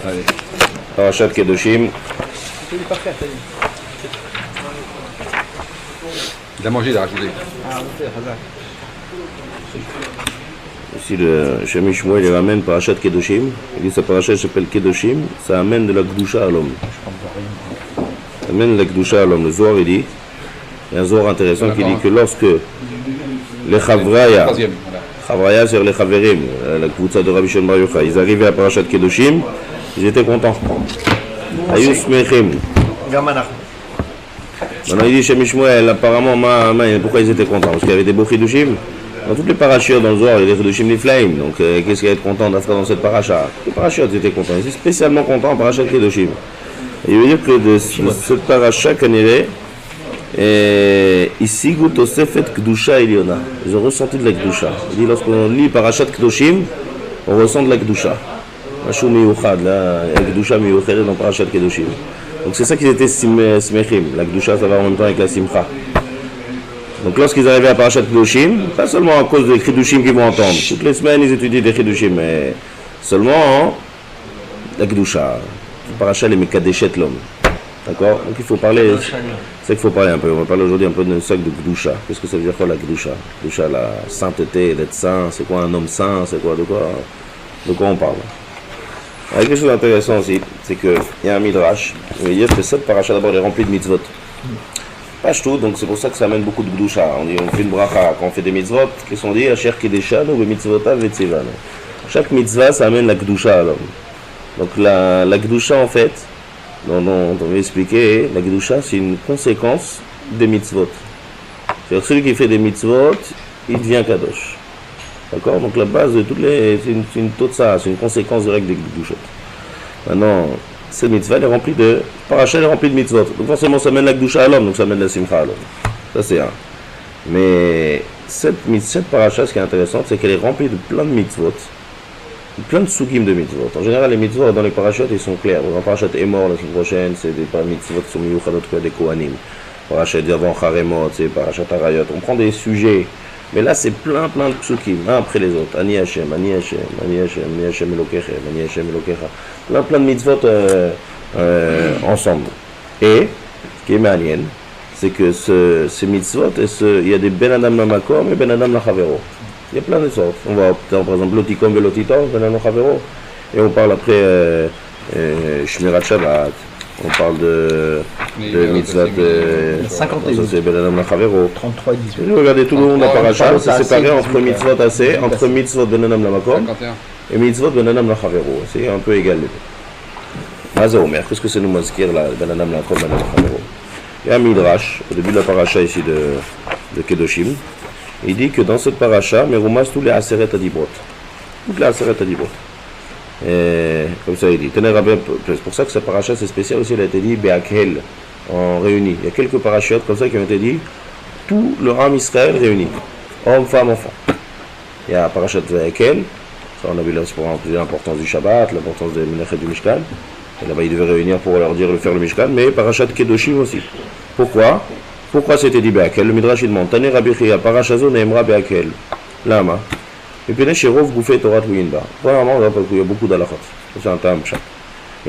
Allez. Parashat Kedoshim. Il a mangé, il a rajouté. Ici, le Shemi Shmuel, il ramène Parashat Kedoshim. Il dit que sa parashat s'appelle Kedoshim. Ça amène de la Kedusha à l'homme. Ça amène de la Kedusha à l'homme. Le Zohar, il dit, il y a un Zohar intéressant qui dit que lorsque les Chavraya, Troisième, voilà. Chavraya, c'est les Chaverim, la Kvoutsa de Rabbi Shimon Bar Yochai, ils arrivaient à Parashat Kedoshim, ils étaient contents. Ayus Mechim. Maintenant, il dit Shemi Shmuel, apparemment, pourquoi ils étaient contents? Parce qu'il y avait des beaux Chidushim. Dans toutes les parachutes dans le Zohar, il y a des Chidushim des Flames. Donc, qu'est-ce qu'il y a de content d'être dans cette paracha? Les parachutes étaient contents. Ils étaient spécialement contents en parachat Chidushim. Il veut dire que de cette paracha Kanere, ici, Tosefet Kedusha Eliona. Ils ont ressenti de la Kedusha. Il dit lorsqu'on lit parachat Kedoshim, on ressent de la Kedusha. Mashou Miyuchad, là, il y a Kedusha Miyuchad dans parachat Kedoshim. Donc c'est ça qu'ils étaient smechim. La Kedusha, ça va en même temps avec la simcha. Donc lorsqu'ils arrivaient à Parashat Kedoshim, pas seulement à cause des Chidushim qu'ils vont entendre. Toutes les semaines, ils étudient des Chidushim, mais seulement la Kedusha. Parashat les Mekadeshet l'homme. D'accord? Donc il faut parler. C'est qu'il faut parler un peu. On va parler aujourd'hui un peu de sac de Kedusha. Qu'est-ce que ça veut dire quoi la Kedusha? Kedusha, la sainteté, d'être saint. C'est quoi un homme saint? C'est quoi de quoi on parle? Quelque chose d'intéressant aussi, c'est qu'il y a un midrash, il veut dire que cette paracha d'abord est remplie de mitzvot. Pas tout, donc c'est pour ça que ça amène beaucoup de gdusha. On dit, on fait une bracha quand on fait des mitzvot, qui sont dit, Asher Kedeshanu, ve mitzvotav ve tzivanu. Chaque mitzvah, ça amène la gdusha à l'homme. Donc la gdusha en fait, dont on va expliquer, la gdusha c'est une conséquence des mitzvot. C'est-à-dire celui qui fait des mitzvot, il devient kadosh. D'accord? Donc la base de toutes les... C'est une totsa, c'est une conséquence directe des Kedushot. Maintenant, cette mitzvah elle est remplie de... Paracha elle est remplie de mitzvot. Donc forcément ça mène la Kedusha à l'homme, donc ça mène la simcha à l'homme. Ça c'est un. Mais cette paracha, ce qui est intéressant, c'est qu'elle est remplie de plein de mitzvot. Plein de sugim de mitzvot. En général, les mitzvot dans les parachutes, ils sont clairs. Dans parachat Emor, la semaine prochaine, c'est des mitzvot qui sont miyuchadot des Kohanim. Parachat d'avant Charemot, c'est parachat Arayot. On prend des sujets. Mais là, c'est plein de psukim, un après les autres. Ani Hashem, Ani Hashem, Ani Hashem, Ani Hashem Elokechem, Ani Hashem Elokecha. Plein de mitzvot ensemble. Et, ce qui est manien, c'est que ces mitzvot, il y a des Ben Adam Lamakom et Ben Adam Lachavero. Il y a plein de sortes. On va, par exemple, Lotikom et Lotitor, Ben Adam Lachavero. Et on parle après Shmirat Shabbat. On parle de mitzvot de 51. C'est Ben Adam Lachavero. 33 et 18. Regardez tout le monde la paracha, c'est séparé entre mitzvot assez, entre mitzvot Ben Adam Lamakom 51. et mitzvot Ben Adam Lachavero. C'est un peu égal les deux. Maza Omer, qu'est-ce que c'est nous mazkir là, Ben Adam Lamakom, Ben Adam Lachavero? Il y a un midrash, au début de la paracha ici de Kedoshim. Il dit que dans cette paracha, Merumas tous les Aseret Adibrot. Toutes les Aseret Adibrot. Et comme ça il dit, c'est pour ça que sa paracha c'est spécial aussi, il a été dit Be'akhel, en réuni. Il y a quelques parachutes comme ça qui ont été dit, tout le Ham Israël réuni, hommes, femmes, enfants. Il y a parachat Be'akhel, ça on a vu là pour l'importance du Shabbat, l'importance des Menachet du Mishkan, et là-bas ils devaient réunir pour leur dire de faire le Mishkan, mais parachat Kedoshim aussi. Pourquoi c'était dit Be'akhel? Le Midrash il demande, Taner Rabbi Chia, parachazo ne'emra Be'akhel, lama. Et puis, chez Rov Gouffet Torah Twinba. Vraiment, il y a beaucoup d'alachot. C'est un tam chat.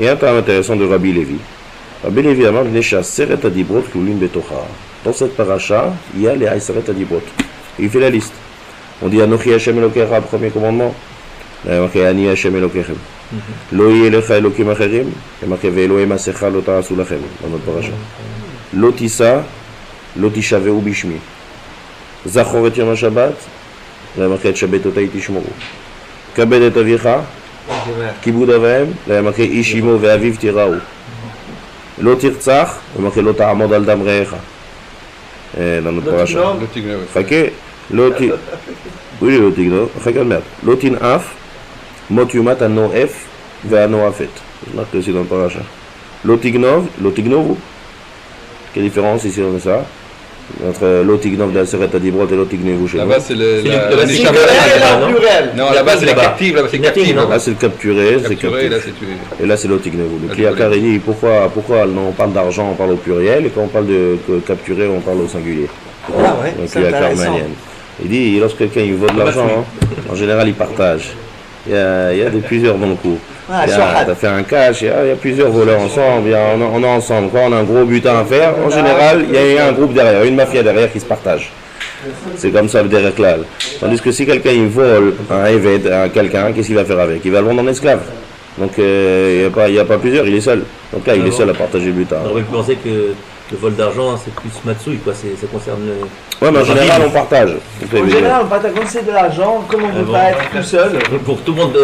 Et un tam intéressant de Rabbi Lévi. Rabbi Lévi a dit Nesha Seret Adibrot Kulim Betocha. Dans cette paracha, il y a les Seret Adibrot. Il fait la liste. On dit Anochi Hashem Elokecha, premier commandement. Il y a marqué Ani Hashem Elokechem. Lo Yelecha Elokim Acherim. Il y a marqué Ve'elohem Asecha Lo Ta'asu Lachem. Dans notre paracha. Lotissa, Lotishaveu Bishmi. Zachoret Yom HaShabbat. Il y a marqué Shabbatotai Tishmoru. Kabed et Avicha, Kibud Avahem, il y a marqué Ishimo ve'aviv Tiraou. Lo Tirtzach, il y a marqué Lo Ta'amod al Dam Re'echa. Dans notre paracha. Le tigre, oui. Chake, oui, le tigre, chake merde. Lo Tin'af, Mot Yumat Ano'ef ve'ano'afet. C'est marqué aussi dans le paracha. Lo Tignovu. Quelle différence ici on a ça? Entre l'otignov de la Seret Adibrot et l'otignevu chez nous. Là-bas, c'est le. pluriel. Non, là-bas, c'est la captive. Là-bas, c'est captive. Là, c'est le capturé, c'est Capturé, captif. là, c'est tué. Et là, c'est l'otignevu. Le Kliakar, il dit pourquoi on parle d'argent, on parle au pluriel, et quand on parle de capturer, on parle au singulier. Ah ouais, Donc, c'est Kliakar intéressant. manienne. Il dit, lorsque quelqu'un il vaut de l'argent, en général, il partage. Il y a plusieurs dans le coup. Ah, Tu Shohad. as fait un cash, il y a plusieurs voleurs ensemble, on est ensemble. Quand on a un gros butin à faire, en général, il y a un groupe derrière, une mafia derrière qui se partage. C'est comme ça le derrière clal. Tandis que si quelqu'un il vole un Eved à quelqu'un, qu'est-ce qu'il va faire avec? Il va le vendre en esclave. Donc il n'y a pas plusieurs, il est seul. Donc là, il est seul à partager le butin. On aurait pu penser que le vol d'argent, c'est plus Matsui, quoi. Ça concerne le. Ouais, mais en général, on partage. En général, on partage quand c'est de l'argent, comme on ne peut pas être tout seul, Pour tout le monde,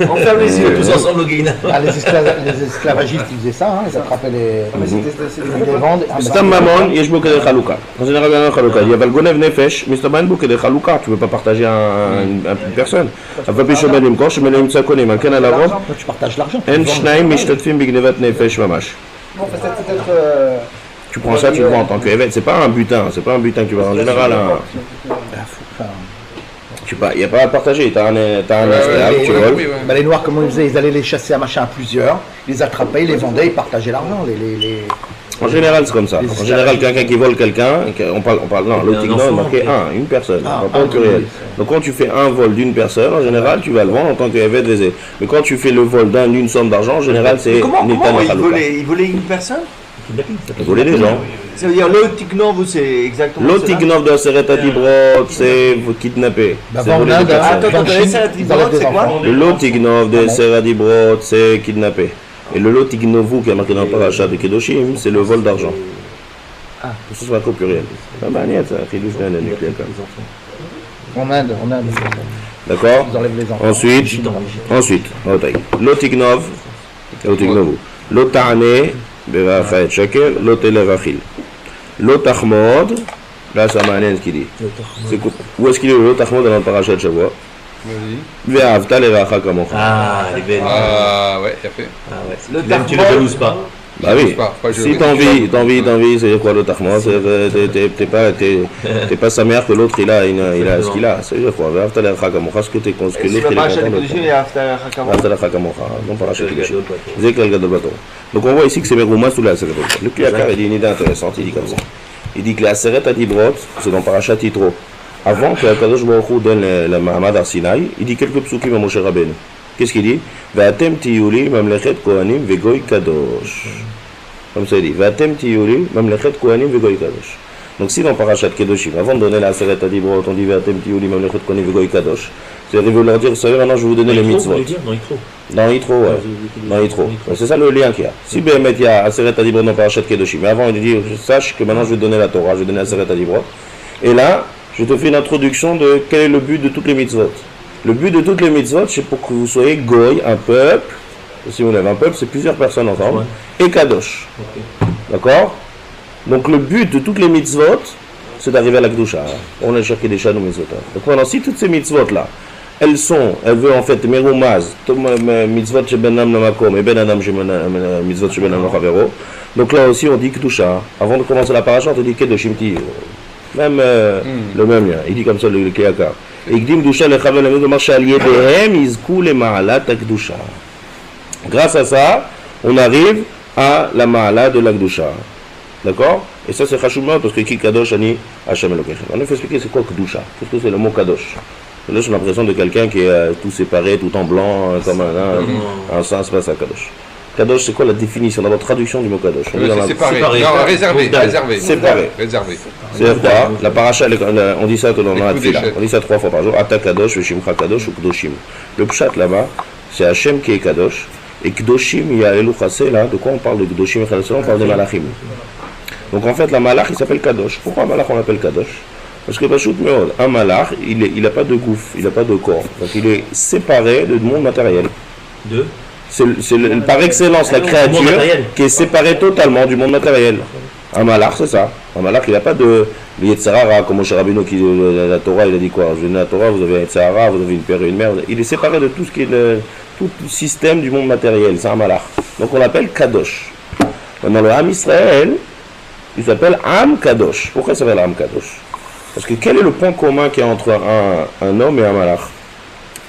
on ferme les yeux. tous ensemble au Guinée. Ah, les esclavagistes, ils faisaient ça, hein, ils attrapaient ils les vendent. C'est un mamon, il y a beaucoup de chalouka. En général, il y a un chalouka. Il y a le gonev nefesh, mais c'est un beaucoup de chalouka. Tu ne peux pas partager une personne. Après, je me dis, quand je me dis, ça connaît, mais quand elle a Toi, tu partages l'argent. en shnaim mishtatfim bignevat nefesh mamash. Bon, peut-être. Tu prends ça, tu le vends en tant que evet. C'est pas un butin que tu vas en général. Il n'y a pas à partager. Tu as un esclave, tu voles. Bah, les Noirs, comment ils faisaient? Ils allaient les chasser à machin à plusieurs, ils les attrapaient, ils les vendaient, ils partageaient l'argent. En général, c'est comme ça. En général, quelqu'un qui vole quelqu'un, on parle, non, l'autignon, marqué une personne, on va pas au pluriel. Donc quand tu fais un vol d'une personne, en général, tu vas le vendre en tant que evet lésé. Mais quand tu fais le vol d'une somme d'argent, en général, c'est Comment une état de il chalouka. volait une personne? Voler des gens. Ça veut dire l'Otignov, vous c'est exactement ça. L'Otignov de Seret Adibrot, c'est vous kidnapper. C'est D'abord, voler en des Inde, personnes. Attends, en Chine, Seret ils enlèvent Adibrot, des c'est quoi? enfants. Le Lotignov de Seret Adibrot, c'est kidnapper. Et le Lotignovu qui est marqué dans le parachat de Kedoshim, c'est le vol d'argent. Ah, ça c'est pas qu'au pluriel. Ah bah niet, ça, Chidouche d'un nucléaire comme ça. En Inde, D'accord? ils enlèvent les enfants. Ensuite, Lotignov, Lotignovu. Lotane, Berachet Sheker, Lotelev Achil. Lotachmod, là ça m'amène ce qu'il dit. Où est-ce qu'il est le Lotachmod dans le parachat de Shavua? Ve'avta levacha kamocha. Ah, les belles. Ah ouais, il a fait. Ah ouais. Même tu ne le jalouses pas. Bah oui, Pas si t'envies, c'est quoi l'autre Ahmad? T'es pas sa mère que l'autre il a ce qu'il a. C'est quoi? Ce que l'autre il est content. Non, pas racheter quelque chose. Donc on voit ici que c'est Merouma sous la Seret. Le Kliakar il dit une idée intéressante, il dit comme ça. Il dit que la Seret Adibrot, c'est dans Parashat Yitro. Avant que Kadosh Baruch Hu donne le Mahamad à Sinaï, il dit quelques psukim à Moshe Rabbeinu. Qu'est-ce qu'il dit? Va'atem tiyuli mamlechet kohanim vegoy kadosh. Comme ça il dit. Va'atem tiyuli mamlechet kohanim vegoy kadosh. Donc si dans Parashat Kedoshim, avant de donner la Seret Adibrot, on dit Va'atem tiyuli mamlechet kohanim vegoy kadosh. C'est-à-dire, il veut leur dire, vous savez, maintenant je vais vous donner les mitzvot. Dans Yitro, ouais. Dans Yitro. C'est ça le lien qu'il y a. Si Béhémet, il y a Aseret Adibrot dans Parashat Kedoshim, mais avant il dit, sache que maintenant je vais te donner la Torah, je vais donner Aseret Adibrot. Et là, je te fais une introduction de quel est le but de toutes les mitzvot. Le but de toutes les mitzvot, c'est pour que vous soyez goy, un peuple. Si vous avez un peuple, c'est plusieurs personnes ensemble. Ouais. Et kadosh. Okay. D'accord? Donc le but de toutes les mitzvot, c'est d'arriver à la Kedusha. On a cherché des chats nos mitzvot. Donc maintenant, si toutes ces mitzvot-là, elles veulent en fait merumaz, mitzvot shebenam namakom et ben adam mitzvot shebenam nochavero. Donc là aussi, on dit Kedusha. Avant de commencer la paracha, on dit Kedoshim ti. Même le même lien. Il dit comme ça le Kliakar. Grâce à ça, on arrive à la Ma'ala de la Kedusha. D'accord? Et ça c'est Chashuma parce que qui Kadosh Ani Hashem Elokechem. On a fait expliquer c'est quoi Kedusha. Qu'est-ce que c'est le mot Kadosh? Là j'ai l'impression de quelqu'un qui est tout séparé, tout en blanc, comme un sens, c'est pas ça Kadosh. Kadosh, c'est quoi la définition, d'abord traduction du mot Kadosh? C'est séparé. Non, réservé. Séparé. C'est quoi? La paracha, on dit ça dans la Tfila. On dit ça 3 fois par jour. Ata Kadosh, Veshimcha Kadosh ou Kdoshim. Le pshat là-bas, c'est Hachem qui est Kadosh. Et Kdoshim, il y a Elou Chassé là. De quoi on parle de Kdoshim? On parle des Malachim. Donc en fait, la Malach, il s'appelle Kadosh. Pourquoi un Malach on l'appelle Kadosh? Parce que un Malach, il n'a pas de gouffre, il n'a pas de corps. Donc il est séparé du monde matériel. C'est par excellence la créature qui est séparée totalement du monde matériel. Un malach, c'est ça. Un malach, il n'a pas de Yetzirara, comme Moshe Rabbeinu qui la Torah, il a dit quoi? Je donne la Torah, vous avez un Yetzirara, vous avez une père et une mère. Il est séparé de tout ce qui est tout le système du monde matériel. C'est un malach. Donc on l'appelle Kadosh. Maintenant le Am Israël, il s'appelle Am Kadosh. Pourquoi il s'appelle Am Kadosh? Parce que quel est le point commun qu'il y a entre un homme et un malach?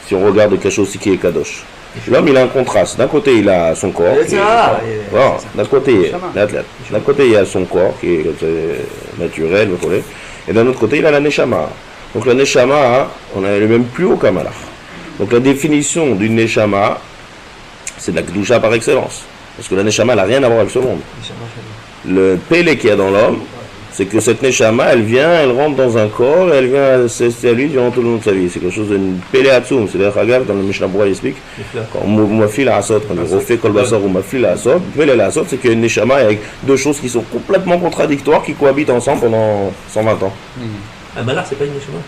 Si on regarde quelque chose qui est Kadosh. L'homme, il a un contraste. D'un côté, il a son corps. D'un côté, il a son corps qui est naturel, vous voyez. Et d'un autre côté, il a la neshama. Donc la neshama, on a le même plus haut qu'un malach. Donc la définition d'une neshama, c'est de la Kedusha par excellence. Parce que la Neshama n'a rien à voir avec ce monde. Le Pélé qu'il y a dans l'homme, c'est que cette Neshama, elle vient, elle rentre dans un corps, et elle vient c'est à lui durant tout le long de sa vie. C'est quelque chose de Pélé Atsoum. C'est d'ailleurs Hagav, dans le Mishnah Berurah, il explique. Quand Mafil Asot, quand on refait Kol Basar ou Mafil Asot, Pélé Asot, c'est qu'il y a une Neshama avec deux choses qui sont complètement contradictoires, qui cohabitent ensemble pendant 120 ans. Un malard, c'est pas une Neshama?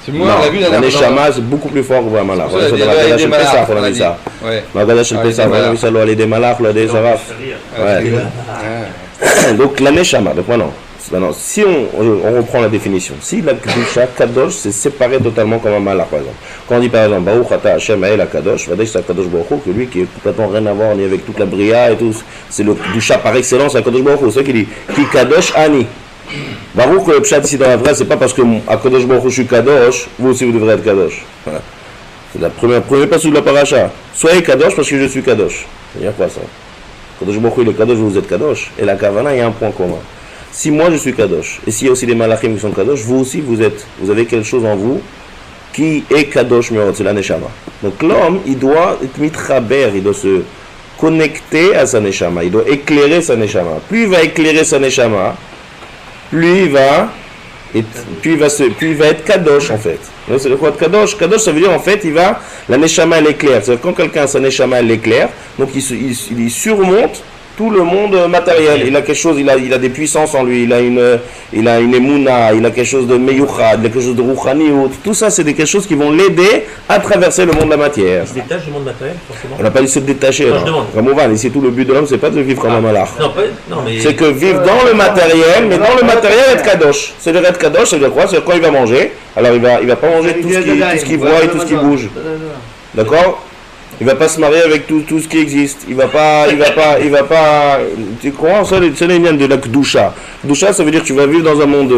C'est moi, on l'a vu la Neshama, c'est beaucoup plus fort que un malach. C'est dans la Gadash el Pesach, on a dit ça. Dans la Gadash el Pesach, on a vu ça, l'Oale des malach, l'Oale des Zaraf. Donc la Neshama, donc maintenant, si on reprend la définition, si la Kedusha, Kadosh, c'est séparé totalement comme un malach, par exemple. Quand on dit par exemple, Baruch Ata Hashem Ha'el Kadosh, Vadash c'est Kadosh Baruch Hu, que lui qui est complètement rien à voir ni avec toute la Bria et tout, c'est le Kedusha par excellence, la Kadosh Baruch Hu, c'est ça qui dit, Ki Kadosh Ani. Baruch, le pshat ici dans la phrase, c'est pas parce que à Kadosh Baruch Hu, je suis Kadosh, vous aussi vous devrez être Kadosh. Voilà. C'est la première passage de la paracha. Soyez Kadosh parce que je suis Kadosh. C'est-à-dire quoi ça? Kadosh Baruch Hu, il est Kadosh, vous êtes Kadosh. Et la Kavana, il y a un point commun. Si moi je suis Kadosh, et s'il y a aussi des Malachim qui sont Kadosh, vous aussi vous avez quelque chose en vous qui est Kadosh Miorot, c'est la Neshama. Donc l'homme, il doit être mitraber, il doit se connecter à sa Neshama, il doit éclairer sa Neshama. Plus il va éclairer sa Neshama, plus il va être Kadosh en fait. C'est le quoi de Kadosh? Kadosh, ça veut dire en fait, la Neshama elle éclaire. C'est-à-dire quand quelqu'un sa Neshama elle éclaire, donc il surmonte tout le monde matériel. Il a quelque chose, il a des puissances en lui, il a une émouna, il a quelque chose de meyuchad, il a quelque chose de rouchaniout. Tout ça, c'est quelque choses qui vont l'aider à traverser le monde de la matière. Il se détache du monde matériel, forcément. On n'a pas dit de se détacher. Ramouvan, ici, tout le but de l'homme, c'est pas de vivre comme un malach. Non, mais... C'est que vivre dans le matériel, mais dans le matériel, être kadosh. C'est de être kadosh, ça veut dire quoi? C'est quand il va manger. Alors, il va pas manger tout ce qu'il voit et tout ce qui bouge. D'accord? Il va pas se marier avec tout ce qui existe. Il va pas. Tu crois? C'est les liens de la Kedusha. Kedusha, ça veut dire que tu vas vivre dans un monde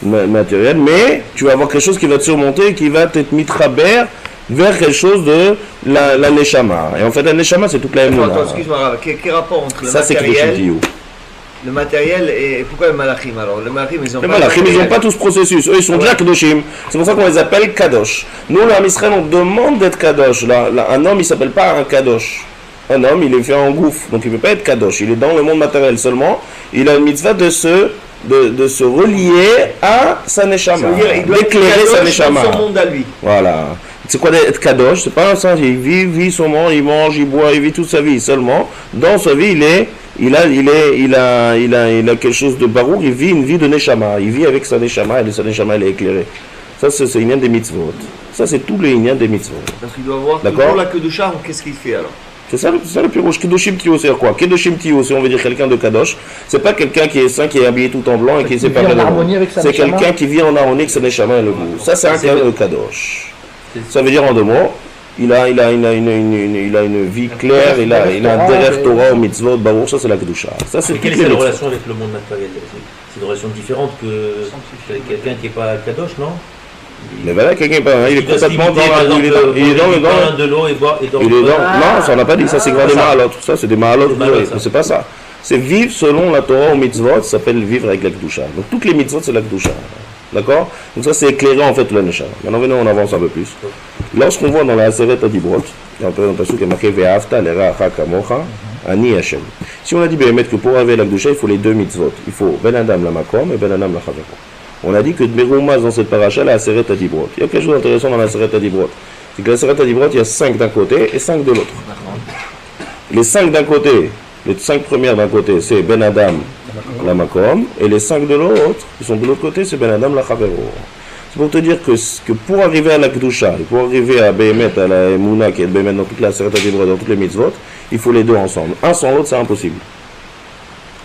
matériel, mais tu vas avoir quelque chose qui va te surmonter, qui va t'être mitraber vers quelque chose de la Neshama. Et en fait, la Neshama, c'est toute la émouna. Attends, excuse-moi, quel rapport entre le matériel et pourquoi les malachim alors? Les malachim, ils n'ont pas tout ce processus. Eux, ils sont déjà kadoshim. C'est pour ça qu'on les appelle kadosh. Nous, le Israël, on demande d'être kadosh. Un homme, il ne s'appelle pas un kadosh. Un homme, il est fait en gouffre. Donc, il ne peut pas être kadosh. Il est dans le monde matériel seulement. Il a une mitzvah de se relier à sa neshama. D'éclairer sa neshama. Son monde à lui. Voilà. C'est quoi d'être kadosh? C'est pas un sens. Il vit son monde, il mange, il boit, il vit toute sa vie. Seulement, dans sa vie, il a quelque chose de barouk, il vit une vie de neshama. Il vit avec sa neshama et sa neshama elle est éclairée. Ça, c'est l'ignan des mitzvot. Ça, c'est tout le ignan des mitzvot. Parce qu'il doit voir toujours la Kedusha, qu'est-ce qu'il fait alors? C'est ça le plus rouge. Kedoshim Tio, c'est quoi? Kedoshim Tio, si on veut dire quelqu'un de kadosh, c'est pas quelqu'un qui est saint, qui est habillé tout en blanc et qui sait pas de c'est quelqu'un qui vit en harmonie avec sa neshama et le goût. Ça, c'est un cas de kadosh. Ça veut dire en deux mots, il a une vie claire, il a un derech Torah au mitzvot, baruch, ça c'est la Kedusha. Ça c'est quelle est la relation avec le monde matériel? C'est une relation différente que quelqu'un qui n'est pas kadosh, non? Mais voilà, quelqu'un n'est pas, il est complètement dans de l'eau et boire. Non, ça on n'a pas dit, ça c'est grand des mahalot. Ça c'est des mahalot, mais c'est pas ça. C'est vivre selon la Torah au mitzvot, ça s'appelle vivre avec la Kedusha. Donc toutes les mitzvot c'est la Kedusha. D'accord? Donc ça c'est éclairé en fait le neshama. Maintenant venons, on avance un peu plus. Lorsqu'on voit dans la Aseret Adibrot, il y a un passage qui est marqué Ve'afta l'eracha kamocha ani Hashem. Si on a dit que pour arriver à la Kedusha, il faut les deux mitzvot. Il faut Ben Adam la makom et Ben Adam la chavero. On a dit que Meroumaz dans cette paracha, la Aseret Adibrot. Il y a quelque chose d'intéressant dans la Aseret Adibrot. C'est que la Aseret Adibrot, il y a 5 d'un côté et 5 de l'autre. Les 5 d'un côté, les 5 premières d'un côté, c'est Ben Adam la makom, et les 5 de l'autre, qui sont de l'autre côté, c'est Ben Adam la chavero. C'est pour te dire que pour arriver à la Kedusha, et pour arriver à Behemet, à la Emouna, qui est Behemet dans toute la Aseret Adibrot, dans toutes les mitzvot, il faut les deux ensemble. Un sans l'autre, c'est impossible.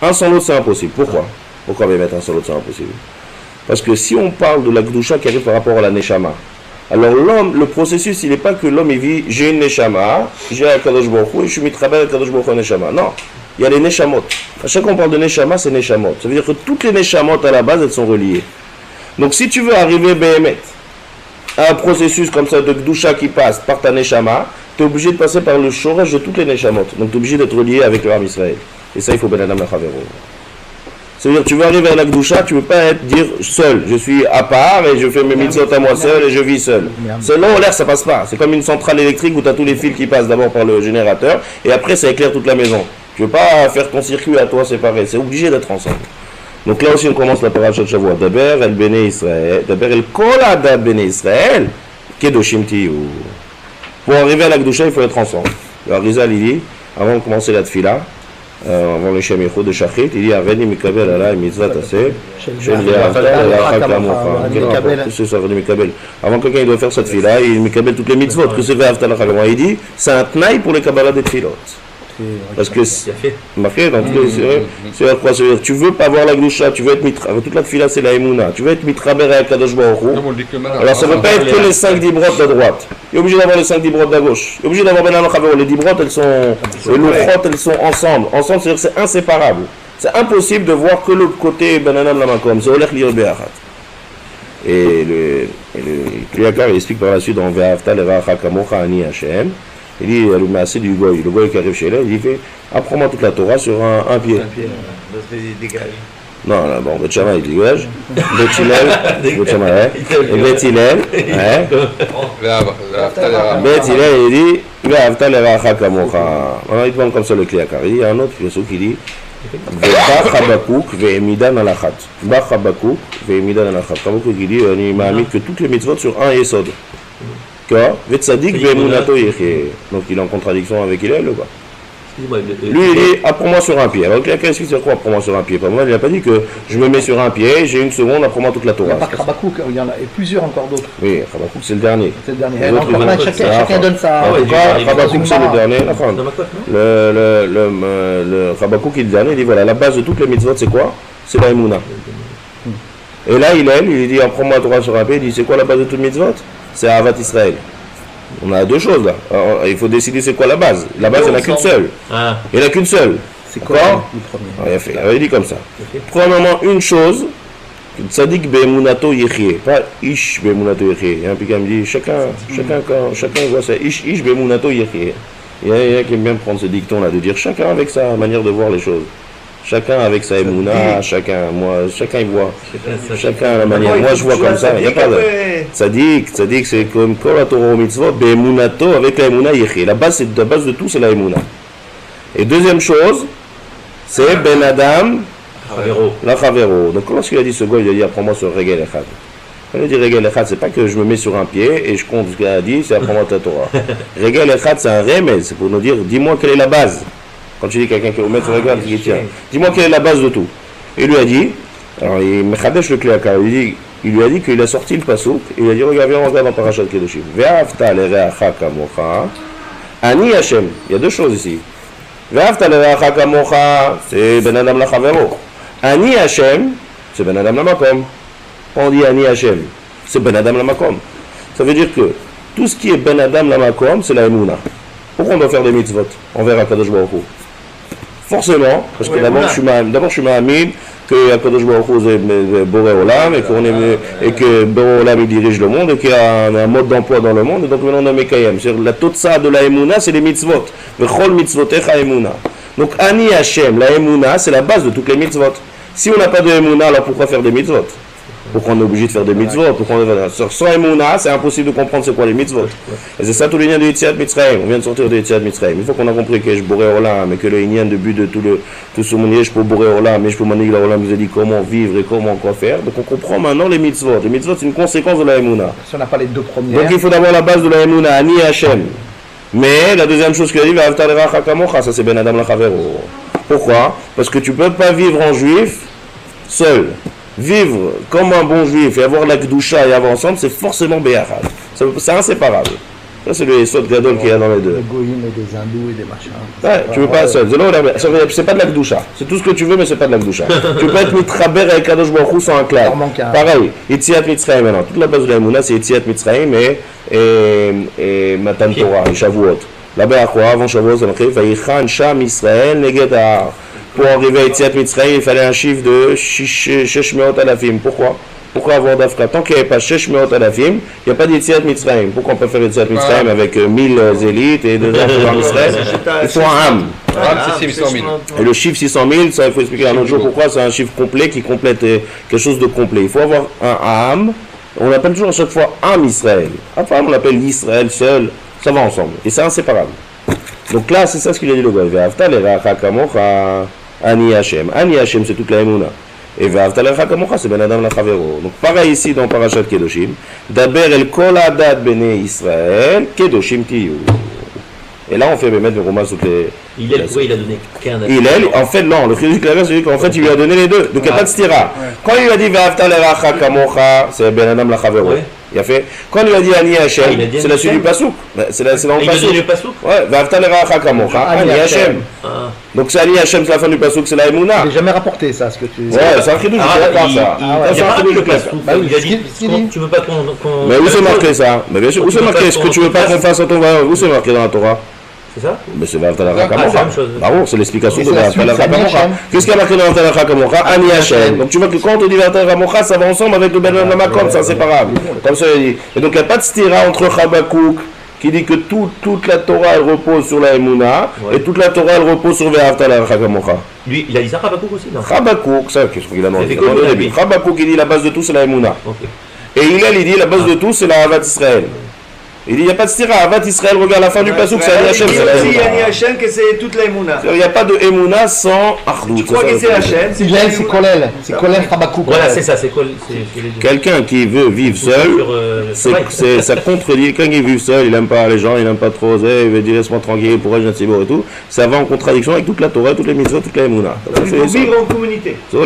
Un sans l'autre, c'est impossible. Pourquoi Behemet, un sans l'autre, c'est impossible? Parce que si on parle de la Kedusha qui arrive par rapport à la Neshama, alors l'homme, le processus, il n'est pas que l'homme il vit, j'ai une Neshama, j'ai un Kadosh Baruch Hu, et je suis mitraber avec Kadosh Baruch Hu Neshama. Non, il y a les Neshamot. À chaque fois qu'on parle de Neshama, c'est Neshamot. Ça veut dire que toutes les Neshamot à la base, elles sont reliées. Donc si tu veux arriver Behemet à un processus comme ça de Kedusha qui passe par ta Neshama, tu es obligé de passer par le Shoresh de toutes les Neshamot. Donc tu es obligé d'être relié avec le Ham Israël. Et ça, il faut Ben Adam la Chavero. C'est-à-dire, tu veux arriver à la Gdusha, tu ne peux pas dire seul. Je suis à part et je fais mes mitzvot à moi seul et je vis seul. Selon l'air, ça passe pas. C'est comme une centrale électrique où tu as tous les fils qui passent d'abord par le générateur et après ça éclaire toute la maison. Tu ne veux pas faire ton circuit à toi séparé. C'est obligé d'être ensemble. Donc là aussi, on commence la parashat Shavua. Daber el Bnei Israël, Daber el Kol Adam Bnei Israël, Kedoshim Tiyu. Pour arriver à la Gdusha, il faut être ensemble. Le Arizal, il dit, avant de commencer la tfila, avant le Shem Yichud de Shachrit, il dit Areni Mikabel Alay Mitzvah Taseh, Shem Ve'ahavta L'Orecha Kamocha. C'est ça, Areni Mikabel. Avant que quelqu'un doit faire cette tfila, il Mikabel toutes les mitzvot, que c'est Ve'ahavta L'Orecha Kamocha. Il dit, c'est un tnaï pour les Kabbalah des tfilot. Parce que marqué dans tous les c'est la croix, c'est-à-dire tu veux pas voir la gdusha, tu veux être mitra, toute la tfila c'est la emuna, tu veux être mitraber avec Kadosh Baruch Hu. Alors ça ne peut pas être que les 5 dibrotes de droite. Il est obligé d'avoir les 5 dibrotes de gauche. Il est obligé d'avoir Ben Al-Chavero. Les dibrotes elles sont, les louchot elles sont ensemble. Ensemble c'est-à-dire c'est inséparable. C'est impossible de voir que l'autre côté Ben Anam Lamakom. C'est Olech Lior Be'achat. Et le Kliyakar il explique par la suite dans Ve'ahavta L'Orecha Kamocha Ani Hashem. Il dit, le massé du goy, le goy qui arrive chez lui, il dit, apprends-moi toute la Torah sur un pied. Non, bon, Bet Shammai, il dégage. Bet Hillel, il dit, Ve'ahavta L'Orecha Kamocha. Alors, il demande comme ça le Kliyakar. Il y a un autre philosophe qui dit, Ve'bach Habakouk ve'emidan alachat. Bach Habakouk ve'emidan alachat. Habakouk qui dit, il m'a mis que toutes les mitzvot sur un yesod. Donc il est en contradiction avec Hillel ou pas? Lui il dit apprends-moi sur un pied. Alors quelqu'un explique c'est quoi apprends-moi sur un pied? Pas moi, il n'a pas dit que je me mets sur un pied, j'ai une seconde, apprends-moi toute la Torah. Il n'y a pas que Habakouk, il y en a plusieurs encore d'autres. Oui, Habakouk c'est le dernier. C'est le dernier. Chacun donne sa. En tout cas, Habakouk c'est le dernier. Le Habakouk est le dernier, il dit voilà, la base de toutes les mitzvot c'est quoi? C'est la Emouna. Et là il dit apprends-moi la Torah sur un pied, il dit c'est quoi la base de toutes les mitzvot? C'est Ahavat Israël. On a deux choses là. Alors, il faut décider c'est quoi la base. La base, il n'y en a qu'une seule. Il n'y en a qu'une seule. C'est quoi le premier? Il a fait. Il dit comme ça. Premièrement, une chose, Tzadik be'emunato yechie. Pas ish be'emunato yechie. Il y a un peu qui me dit, chacun voit ça. Ish be'emunato yechie. Il y a qui aime bien prendre ce dicton là, de dire chacun avec sa manière de voir les choses. Chacun avec sa émouna, chacun il voit, chacun à la manière. Moi je vois comme ça, il n'y a pas de. Tzadik, c'est comme Kol HaTorah Mitzvot, be'emunato avec la émouna yechie. La base de tout, c'est la émouna. Et deuxième chose, c'est Ben Adam, la Chavero. Donc lorsqu'il a dit ce gars, il a dit apprends-moi sur Regel Echad. Quand il a dit Regel Echad, c'est pas que je me mets sur un pied et je compte ce qu'il a dit, c'est apprends-moi ta Torah. Regel Echad, c'est un remez, c'est pour nous dire dis-moi quelle est la base. Quand tu dis quelqu'un qui remet sur Regel, il dit tiens, dis-moi quelle est la base de tout. Et il lui a dit, alors il mechadesh le Kliyakar, il lui a dit qu'il a sorti le pasouk, et il a dit regarde, viens, on regarde dans Parashat Kedoshim. Ve'ahavta l'Orecha Kamocha, Ani Hashem. Il y a deux choses ici. Ve'ahavta l'Orecha Kamocha, c'est Ben Adam la Chavero. Ani Hashem, c'est Ben Adam la Makom. On dit Ani Hashem, c'est Ben Adam la Makom. Ça veut dire que tout ce qui est Ben Adam la Makom, c'est la Emouna. Pourquoi on doit faire des mitzvot envers Akadosh Baruch Hu? Forcément, parce que d'abord je suis ma'amid que Akadosh Baruch Hu c'est Boré Olam et que Boré Olam il dirige le monde et qu'il y a un mode d'emploi dans le monde et donc maintenant on a Mekayem. C'est la totsa de la Emouna, c'est les mitzvot. Vechol mitzvotecha Emouna. Donc Ani Hashem, la Emouna, c'est la base de toutes les mitzvot. Si on n'a pas de Emouna, alors pourquoi faire des mitzvot? Pourquoi on est obligé de faire des mitzvot? Sans Emouna, c'est impossible de comprendre c'est quoi les mitzvot. Et c'est ça tout le lien de Yetziat Mitzrayim. On vient de sortir de Yetziat Mitzrayim. Une fois qu'on a compris que je Boré Olam et que le lien de but de tout ce monde, je peux Boré Olam, mais je peux Manig la Olam nous a dit comment vivre et comment quoi faire. Donc on comprend maintenant les mitzvot. Les mitzvot c'est une conséquence de la Emouna. Si on n'a pas les deux premières. Donc il faut d'abord la base de la Emouna, Ani Hashem. Mais la deuxième chose qu'il a dit, Ve'ahavta l'Orecha Kamocha, ça c'est Ben Adam la Chavero. Pourquoi? Parce que tu ne peux pas vivre en juif seul. Vivre comme un bon juif et avoir la Gdusha et avoir ensemble, c'est forcément Béachad. C'est inséparable. Ça, c'est le Yesod Gadol qu'il y a dans les deux. Des goïms et des hindous et des machins. Ouais, tu veux pas seul. C'est pas de la Gdusha. C'est tout ce que tu veux, mais c'est pas de la Gdusha. Tu peux être mitraber avec Kadosh Baruch Hu sans un clair. Pareil, Yetziat Mitzrayim maintenant. Toute la base de la Emouna, c'est Yetziat Mitzrayim et Matan Torah, et Shavuot. Là-bas, à quoi? Avant Shavuot, c'est marqué Vayichan Sham Israël Neged Ahar. Pour arriver à Yetziat Mitzrayim, il fallait un chiffre de 600 alafim. Pourquoi? Pourquoi avoir d'Afka? Tant qu'il n'y avait pas Shesh Meot Alafim, il n'y a pas d'Yetziat Mitzrayim. Pourquoi on peut faire Yetziat Mitzrayim avec 1000 élites et 2 ans pour Israël? Il faut un Ham. C'est 600 000. Et le chiffre 600 000, ça il faut expliquer un autre jour pourquoi c'est un chiffre complet qui complète quelque chose de complet. Il faut avoir un Ham. On appelle toujours à chaque fois Ham Israël. Après on l'appelle Israël seul. Ça va ensemble. Et c'est inséparable. Donc là, c'est ça ce qu'il a dit le gars. Ve'afta l'eracha kamocha ani Hashem. Ani Hashem, c'est toute la Emouna. Et ve'afta l'eracha kamocha, c'est ben adam lachavero. Donc pareil ici dans Parashat Kedoshim. Daber el kol adat bene Israël, Kedoshim tiyu. Et là, on fait mettre le roman sur les. Pourquoi il a donné qu'un Hillel, en fait, non, le Chiddush Claver, c'est qu'en fait, il lui a donné les deux. Donc, il n'y a pas de stira. Quand il lui a dit Ve'afta l'eracha kamocha, c'est ben adam lachavero. Il a fait. Quand il a dit Ani Hashem, c'est la suite du Passouk. C'est dans le Passouk. Le Passouk. Ouais, Ve'afta l'eracha kamocha, Ani Hashem. Donc c'est Ali Hashem, c'est la fin du Passouk, c'est la Emouna. Je n'ai jamais rapporté ça, ce que tu dis. Ouais, c'est un Chiddush, je pas ça. Il a rappelé le Passouk. Il a dit tu veux pas qu'on. Mais où c'est marqué ça? Mais bien sûr, où c'est marqué? Ce que tu veux pas qu'on fasse à ton voyage, où c'est marqué dans la Torah? C'est ça? Mais c'est Ve'afta l'eracha kamocha. Ah bon, c'est l'explication de C'est la Ve'afta suite, l'eracha c'est Ani kamocha. Hashem. Qu'est-ce qu'il y a marqué dans Ve'afta l'eracha kamocha? Ani Hashem. Donc tu vois que quand on dit Ve'afta l'eracha kamocha, ça va ensemble avec le Ben Adam Lamakom, c'est inséparable. Comme ça il dit. Et donc il n'y a pas de stira entre Habakkuk qui dit que toute la Torah elle repose sur la Emouna et toute la Torah elle repose sur Ve'afta l'eracha kamocha. Lui, il a dit ça, Habakkuk aussi, non? Habakkuk, ça qu'est-ce qu'il a demandé? C'est quoi, début. Habakkuk il dit la base de tout c'est la Emouna. Ok. Et Hillel il dit la base de tout c'est la Havat Israël. Il dit il n'y a pas de stira, Havat Israël, regarde la fin du Passouk, c'est Ani Hashem, c'est la Il dit Emouna. Ani Hashem que c'est toute la Emouna. Il n'y a pas de Emouna sans Achdut. Tu crois que c'est Hashem? C'est Hillel, c'est Kolel. C'est Kolel Habakkuk. Voilà, c'est ça, c'est quoi? Quelqu'un qui veut vivre seul, ça contredit. Quelqu'un qui vit seul, il n'aime pas les gens, il n'aime pas trop oser, il veut dire laisse-moi tranquille, pourquoi je ne sais pas et tout. Ça va en contradiction avec toute la Torah, toutes les mitzvot, toute la Emouna. Il faut vivre en communauté. Ça,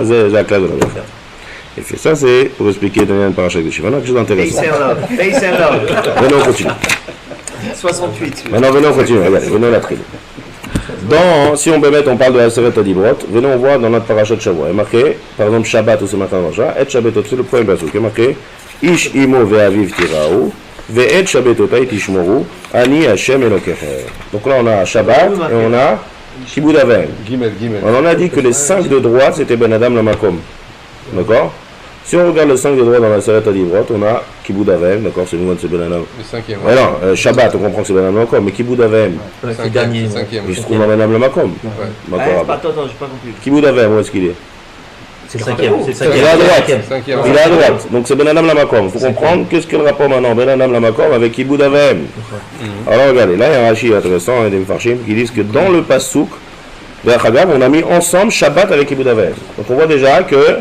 c'est la classe de la vie. Et fait ça, c'est pour expliquer dans une parasha de Shiva. Quelque chose d'intéressant. Face and love. Venons, on continue. 68. Maintenant, venons, on continue. Regardez, venons la tribu. Si on peut mettre, on parle de la Seret Adibrot. Venons, on voit dans notre parasha de Shavua. Il est marqué, par exemple, Shabbat, ou c'est marqué dans Shabbat, et Shabbatot, c'est le premier passage. Il est marqué, Ish imo ve'aviv tiraou, ve'et Shabbatotai tishmoru, ani Hashem Elokechem. Donc là, on a Shabbat et on a Kibud Avim. On en a dit que les 5 de droite, c'était Ben Adam Lamakom. D'accord? Si on regarde le 5 de droite dans la Seret Adibrot, on a Kibud Avim, d'accord, c'est nous, c'est Ben Adam. Le cinquième. Ouais, non, Shabbat, on comprend que c'est Ben Adam Lamakom, mais Kibud Avim, Le dernier. il se trouve dans Ben Adam Lamakom. D'accord. Attends, j'ai pas compris. Kibud Avim, où est-ce qu'il est? C'est le cinquième. Il est à droite. Cinquième. Il est à droite. Donc c'est Ben Adam Lamakom. Il faut comprendre qu'est-ce que le rapport maintenant Ben Adam Lamakom avec Kibud Avim. Alors regardez, là il y a un Rashi intéressant et des Mefarshim qui disent que dans le Passouk, on a mis ensemble Shabbat avec Kibud Avim. Donc on voit déjà que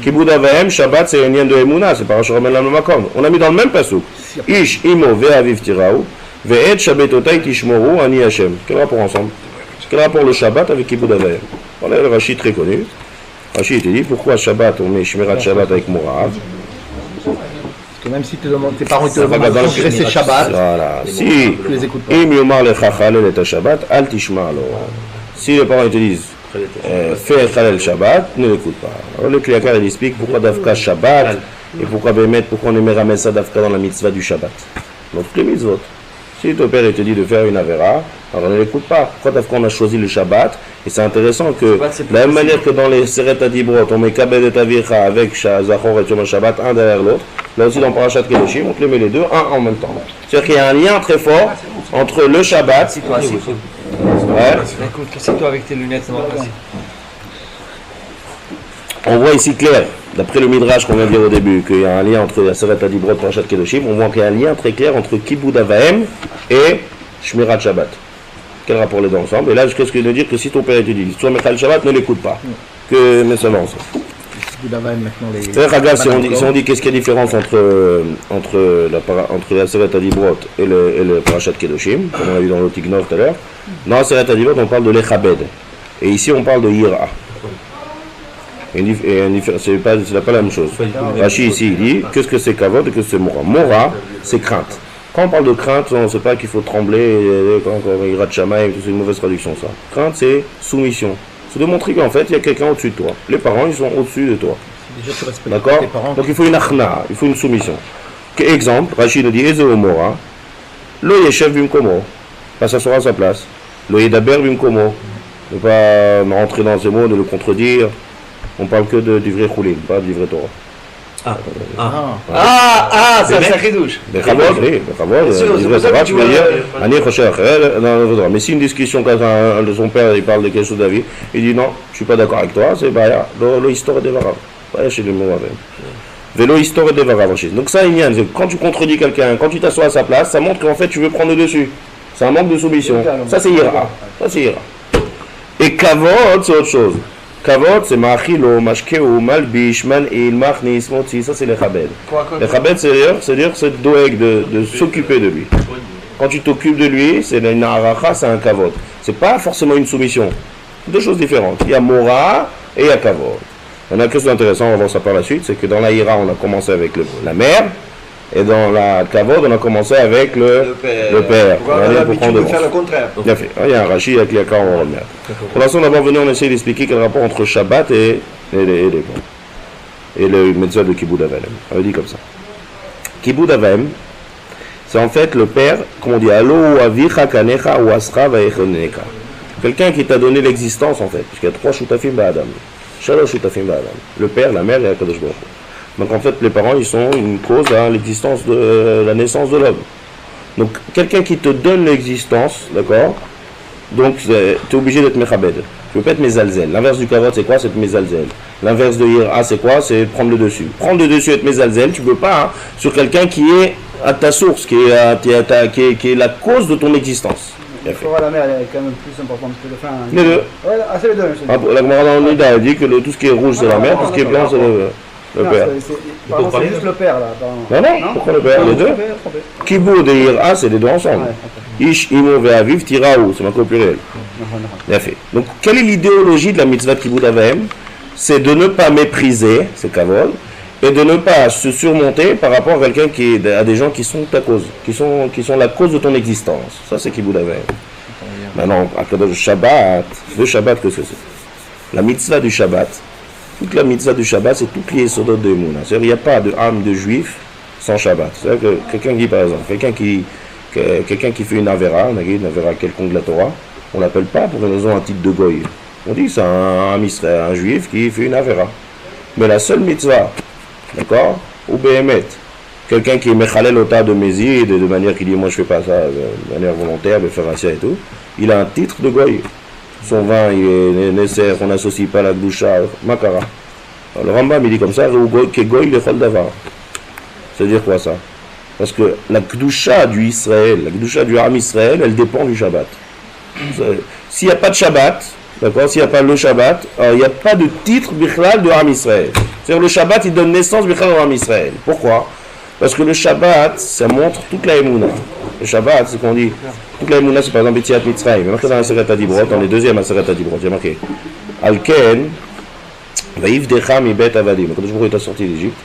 Kibud Avim, Shabbat c'est un lien de Emouna, c'est par Ben Adam Lamakom. On a mis dans le même Passouk. Ish imo ve'aviv tiraou, ve'et shabbatotai tishmoru ani Hashem. Quel rapport ensemble? Quel rapport le Shabbat avec Kibud Avim? On a le Rashi très connu. Rashi était dit pourquoi Shabbat on met Shmirat Shabbat avec Morav? Parce que même si tes parents te demandent de transgresser Shabbat, voilà. Si tu les écoutes pas. Im yomar lecha chalel et Shabbat, al tishma lo. Si les parents te disent fais chalel Shabbat, ne l'écoute pas. Alors le Kliakar il explique pourquoi Dafka Shabbat et pourquoi on aimerait ramener ça Dafka dans la mitzvah du Shabbat. Donc les mitzvot. Si ton père il te dit de faire une avera, alors ne l'écoute pas. Pourquoi Dafka on a choisi le Shabbat? Et c'est intéressant que, de la même manière que dans les Seret Adibrot, on met Kabed et Avicha avec Zachor et Yom Shabbat, un derrière l'autre, là aussi dans Parashat Kedoshim, on te les met les deux, un en même temps. C'est-à-dire qu'il y a un lien très fort entre le Shabbat. C'est toi, c'est toi. Ouais. Écoute, c'est toi avec tes lunettes, c'est pas facile. On voit ici clair, d'après le Midrash qu'on vient de dire au début, qu'il y a un lien entre la Seret Adibrot et Parashat Kedoshim, on voit qu'il y a un lien très clair entre Kibud Avaim et Shmirat Shabbat. Quel rapport les deux ensemble? Et là, qu'est-ce que je veux dire? Que si ton père te dit, soit Mechal Shabbat, ne l'écoute pas. Que mais seulement ça. C'est-à-dire, si on dit qu'est-ce qu'il y a de différence entre la Seret Adibrot et le Parashat Kedoshim, comme on a vu dans l'Otignov tout à l'heure, dans la Seret Adibrot, on parle de l'Echabed. Et ici, on parle de Yira. C'est pas la même chose. Rashi ici, il dit, qu'est-ce que c'est Kavod et qu'est-ce que c'est Mora? Mora, c'est crainte. Quand on parle de crainte, on ne sait pas qu'il faut trembler, quand il rate Shamaï, c'est une mauvaise traduction ça. Crainte, c'est soumission. C'est de montrer qu'en fait, il y a quelqu'un au-dessus de toi. Les parents, ils sont au-dessus de toi. D'accord? Donc il faut une achna, il faut une soumission. Exemple, Rachid nous dit, Ezeo Mora, lo yeshev bimkomo, pas s'asseoir à sa place. Lo yedaber bimkomo, ne pas rentrer dans ces mots, de le contredire. On parle que du vrai choulin, pas du vrai Torah. ça c'est un chidouche. בכבוד, דברי תורה, tu veux dire, אני חושב אחרת, non, mais si une discussion quand son père il parle de quelque chose de la vie, il dit non, je suis pas d'accord avec toi, c'est בעיה, לא היסטוריה דבריו, בעיה שלי מובן. ולא היסטוריה דבריו. Donc ça, Inyan, quand tu contredis quelqu'un, quand tu t'assois à sa place, ça montre qu'en fait tu veux prendre le dessus. C'est un manque de soumission. Ça c'est ira. Et kavod, c'est autre chose. Kavod, c'est ma'achilo, mashkeo, malbish, man'il, machnis, motzi, ça c'est les chabed. Les chabed, c'est doeg de s'occuper de lui. Quand tu t'occupes de lui, c'est une aracha, c'est un kavod. C'est pas forcément une soumission. Deux choses différentes. Il y a mora et il y a kavod. On a quelque chose d'intéressant, on va voir ça par la suite, c'est que dans la ira, on a commencé avec la mère, et dans la kavod, on a commencé avec le père. On a l'habitude de faire le contraire. Bien fait. Il y a un Rashi avec Liaka, on va remettre. Pour l'instant, d'abord venu, on essaie d'expliquer quel rapport entre Shabbat et le mitzvah de Kibbout Avem. On le dit comme ça. Kibbout Avem, c'est en fait le père, comme on dit, Allo ou avicha kanecha ou asra vaechoneka. Quelqu'un qui t'a donné l'existence, en fait, puisqu'il y a 3 shutafim ba'adam. Shalosh shutafim ba'adam. Le père, la mère et la Kadosh Baruch Hu. Donc en fait, les parents, ils sont une cause à l'existence de la naissance de l'homme. Donc quelqu'un qui te donne l'existence, d'accord, donc tu es obligé d'être mechabed. Tu peux pas être mezalzel. L'inverse du kavod, c'est quoi? C'est être mezalzel. L'inverse de ira, c'est quoi? C'est prendre le dessus. Prendre le dessus, être mezalzel, tu peux pas, hein, sur quelqu'un qui est à ta source, qui est la cause de ton existence. La mère, elle est quand même plus importante que le fin. Les deux. Ouais, c'est les deux. La Gemara dans le Nida, elle dit que tout ce qui est rouge, c'est la mère, tout ce qui est blanc, c'est le père. C'est juste le père, là. Non, pourquoi le père? Les deux. Kibbout et ira, c'est les deux ensemble. Ish, imo, ve'aviv, tiraou, c'est ma pluriel. Bien fait. Donc, quelle est l'idéologie de la mitzvah de Kibbout Avem? C'est de ne pas mépriser, c'est kavod, et de ne pas se surmonter par rapport à quelqu'un à des gens qui sont ta cause, qui sont la cause de ton existence. Ça, c'est Kibbout Avem. Maintenant, à Kadosh Shabbat, le Shabbat, qu'est-ce que c'est? La mitzvah du Shabbat, toute la mitzvah du Shabbat, c'est toutes les sodotes de Emouna. C'est-à-dire, il n'y a pas de âme de juif sans Shabbat. C'est-à-dire que quelqu'un qui, par exemple, quelqu'un qui fait une avera quelconque de la Torah, on ne l'appelle pas pour une raison un titre de goy. On dit c'est un juif qui fait une avera. Mais la seule mitzvah, d'accord, ou behemet, quelqu'un qui est mechalel ota de Mézid, de manière qu'il dit moi je fais pas ça de manière volontaire, Beferassia et tout, il a un titre de goy. Son vin il est nécessaire, on n'associe pas la gdusha, makara. Alors, le Rambam il dit comme ça, kegoy le chol davar. C'est-à-dire quoi ça? Parce que la gdusha du Israël, la gdusha du Ham Israël, elle dépend du Shabbat. S'il n'y a pas de Shabbat, d'accord, s'il n'y a pas le Shabbat, il n'y a pas de titre bichlal de Ham Israël. C'est-à-dire le Shabbat il donne naissance bichlal au Ham Israël. Pourquoi? Parce que le Shabbat, ça montre toute la Emouna. Le Shabbat, c'est qu'on dit, toute la Emouna, c'est par exemple Yetziat Mitzrayim. Il y a marqué dans la Seret HaDibrot, dans les deuxièmes à Seret HaDibrot, il y a marqué Alken, Vaïvdecha mi bet avadim. Quand je vous ai sorti d'Égypte,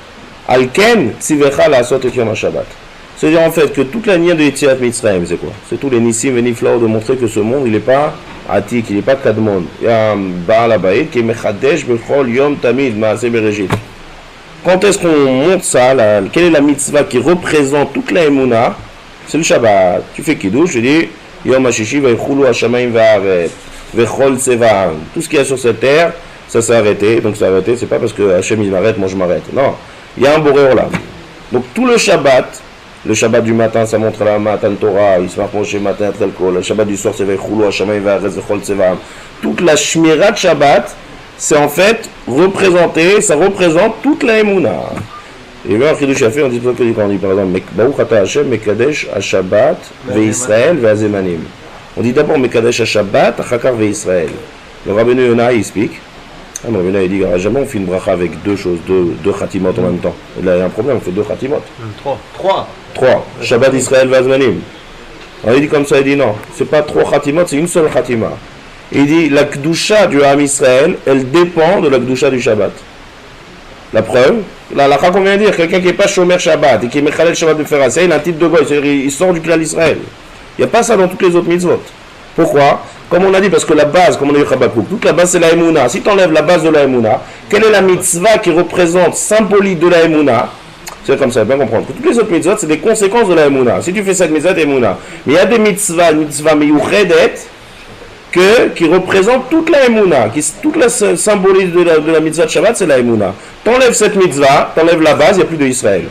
Alken, Tzivecha la asot et yom ha-Shabbat. C'est-à-dire en fait que toute la ligne de Yetziat Mitzrayim, c'est quoi? C'est tous les Nissim et Niflaot de montrer que ce monde, il n'est pas Atik, il n'est pas Kadmon. Il y a un Baal Abayit qui est Mechadesh Bechol Yom Tamid Maaseh Bereshit. Quand est-ce qu'on montre ça? Quelle est la mitzvah qui représente toute la Emouna? C'est le Shabbat. Tu fais Kiddush, je dis Yom HaShishi Veichulu HaShamayim Va'aret Vechol Tsevahan. Tout ce qu'il y a sur cette terre, ça s'est arrêté. Donc c'est arrêté, c'est pas parce que Hachem il m'arrête, moi je m'arrête. Non, il y a un Boré Olam. Donc tout le Shabbat du matin, ça montre la Matan Torah, il se marche matin tel kol. Le Shabbat du soir, c'est Veichulu HaShamayim Va'aret Vechol Tsevahan. Toute la Shmira de Shabbat, c'est en fait représenté, ça représente toute la Emouna. Et bien, en Kiddush Yafé, on dit quand on dit par exemple Baruch Ata Hashem Mekadesh HaShabbat Ve'Israël Ve'Azemanim. On dit d'abord Mekadesh HaShabbat Achakar Ve'Israël. Le Rabbeinu Yonah il explique. Le Rabbeinu il dit jamais on fait une bracha avec deux choses, deux khatimot en même temps. Et là il y a un problème, on fait deux khatimot. Trois. Shabbat Israël Ve'Azemanim. Alors il dit comme ça, il dit non, c'est pas trois khatimot, c'est une seule khatima. Il dit la Kedusha du Ham Israël, elle dépend de la Kedusha du Shabbat. La preuve, la halakha qu'on vient de dire, quelqu'un qui n'est pas Shomer Shabbat et qui est Mechalel Shabbat de Ferassia, il a un titre de goy, c'est-à-dire il sort du clan d'Israël. Il n'y a pas ça dans toutes les autres mitzvot. Pourquoi? Comme on a dit, parce que la base, comme on a dit Chabakouk, toute la base c'est la Emouna. Si tu enlèves la base de la Emouna, quelle est la mitzvah qui représente symbolique de la Emouna? C'est comme ça, bien comprendre. Que toutes les autres mitzvot, c'est des conséquences de la Emouna. Si tu fais cette mitzvah, c'est Emouna. Mais il y a des mitzvah miyuchedet, qui représente toute la Emouna, toute la symbolique de la mitzvah de Shabbat, c'est la Emouna. T'enlèves cette mitzvah, t'enlèves la base, il n'y a plus de Israël.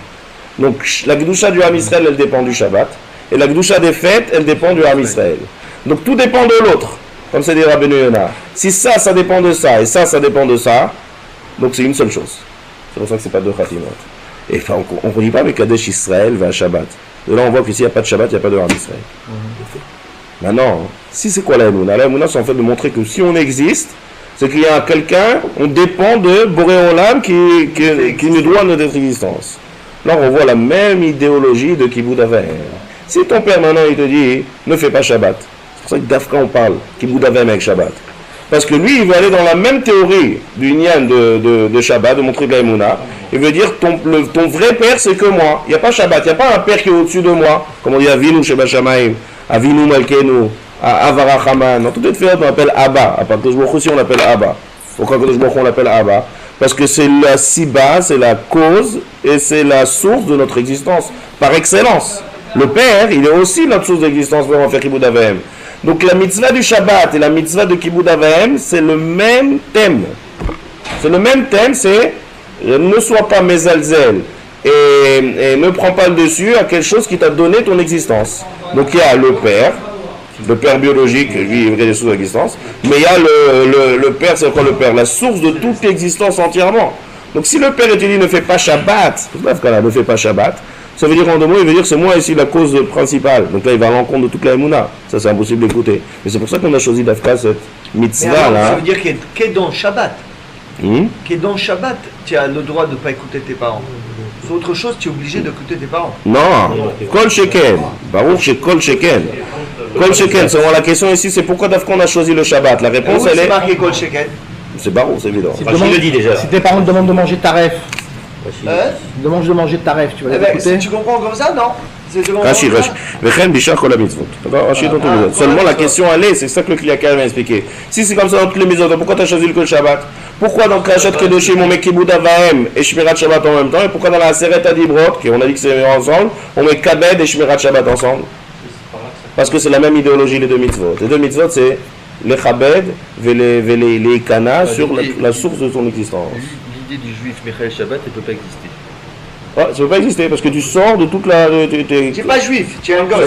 Donc la Gdusha du Ham Israël, elle dépend du Shabbat, et la Gdusha des fêtes, elle dépend du Ham Israël. Donc tout dépend de l'autre, comme c'est dit Rabbeinu Yonah. Si ça dépend de ça, et ça dépend de ça, donc c'est une seule chose. C'est pour ça que c'est pas deux Khatimot. Et enfin, on ne dit pas avec Kadesh Israël va à Shabbat. De là on voit que s'il n'y a pas de Shabbat, il n'y a pas de Ham Israël. Maintenant, si c'est quoi la Emouna? La Emouna, c'est en fait de montrer que si on existe, c'est qu'il y a quelqu'un, on dépend de Boré Olam qui nous doit notre existence. Là, on voit la même idéologie de Kibbout Avem. Si ton père maintenant il te dit ne fais pas Shabbat, c'est pour ça que d'Afka on parle Kibbout Avem avec Shabbat. Parce que lui, il veut aller dans la même théorie du Nyan de Shabbat, de montrer de la Emouna. Il veut dire ton vrai père, c'est que moi. Il n'y a pas Shabbat, il n'y a pas un père qui est au-dessus de moi. Comme on dit Avinu Sheba Shamayim, Avinu Malkenu, Avarachaman. Dans toutes les fêtes, on l'appelle Abba. À part que aussi, on l'appelle Abba. Pourquoi on l'appelle Abba? Parce que c'est la siba, c'est la cause et c'est la source de notre existence, par excellence. Le père, il est aussi notre source d'existence pour en faire Kibbout Avem. Donc la mitzvah du Shabbat et la mitzvah de Kibbout Avem, c'est le même thème. C'est le même thème, c'est ne sois pas mezalzel et ne prends pas le dessus à quelque chose qui t'a donné ton existence. Donc il y a le père biologique, lui, il est des sources d'existence, mais il y a le père, c'est quoi le père? La source de toute l'existence entièrement. Donc si le père te dit ne fais pas Shabbat, ne fais pas Shabbat, ça veut dire en deux mots, il veut dire c'est moi ici la cause principale. Donc là, il va à l'encontre de toute la Emouna. Ça, c'est impossible d'écouter. Mais c'est pour ça qu'on a choisi d'Afka cette mitzvah là. Ça veut dire qu'est dans Shabbat. Qu'est dans Shabbat, tu as le droit de ne pas écouter tes parents. C'est autre chose, tu es obligé d'écouter tes parents. Non, Kol Sheken. Baruch chez Kol Sheken. Kol Sheken, c'est la question ici, c'est pourquoi d'Afka on a choisi le Shabbat. La réponse, elle est. C'est marqué Kol Sheken. C'est Baruch, c'est évident. Si le dit déjà. Si tes parents te demandent de manger taref, demande de manger taref, tu vas l'écouter. Tu comprends comme ça, non? Rashi. Seulement la question elle est, c'est ça que le Kliakar m'a expliqué. Si c'est comme ça dans toutes les maisons, pourquoi tu as choisi le Shabbat? Pourquoi dans Krachat Kedoshim on met Kibbout Avem et Shmirat Shabbat en même temps? Et pourquoi dans la Aseret Adibrot, on a dit que c'est ensemble, on met Kabed et Shmirat Shabbat ensemble? Parce que c'est la même idéologie les deux mitzvot. Les deux mitzvot c'est les Chabed et les Ikana sur la source de son existence. L'idée du juif Michael Shabbat ne peut pas exister. Ouais, ça ne peut pas exister parce que tu sors de toute la. Tu n'es pas juif, tu es un gars.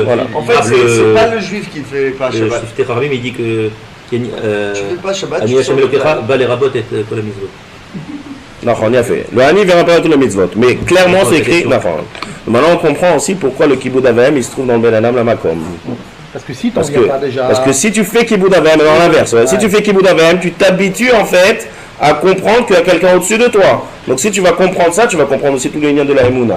Voilà. En fait, c'est pas le juif qui ne fait pas Shabbat. Le juif Terrarim, il dit que. Tu ne fais pas Shabbat. Ani Hashem Elokecha, ba les rabot et kol mitzvot. Non, on y a fait. Le Hani vient pas tous les mitzvot, mais clairement c'est écrit. Maintenant on comprend aussi pourquoi le Kibbout Avem il se trouve dans le Ben Adam la Makom. Parce que si tu pas déjà. Parce que si tu fais Kibbout Avem, dans l'inverse, si tu fais Kibbout Avem, tu t'habitues en fait à comprendre qu'il y a quelqu'un au-dessus de toi. Donc si tu vas comprendre ça, tu vas comprendre aussi tous les liens de la Emouna.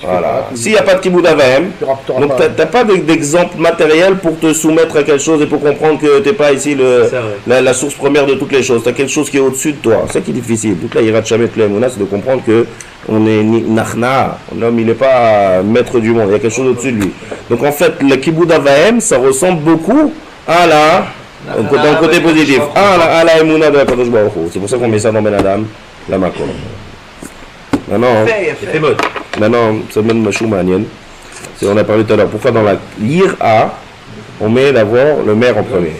Voilà. S'il n'y a pas de Kibbout Avem, donc tu n'as pas d'exemple matériel pour te soumettre à quelque chose et pour comprendre que tu n'es pas ici la source première de toutes les choses. Tu as quelque chose qui est au-dessus de toi. C'est ça qui est difficile. Donc là, il ira jamais de la Emouna, c'est de comprendre que on est Nachna. L'homme, il n'est pas maître du monde. Il y a quelque chose au-dessus de lui. Donc en fait, le Kibbout Avem, ça ressemble beaucoup à dans le côté positif, à la Emouna de la Kadosh Baruch Hu. C'est pour ça qu'on met ça dans Ben Adam, la Makom. Maintenant, ça mène Machou Manienne. On a parlé tout à l'heure. Pourquoi dans la Yira, on met d'abord le maire en premier?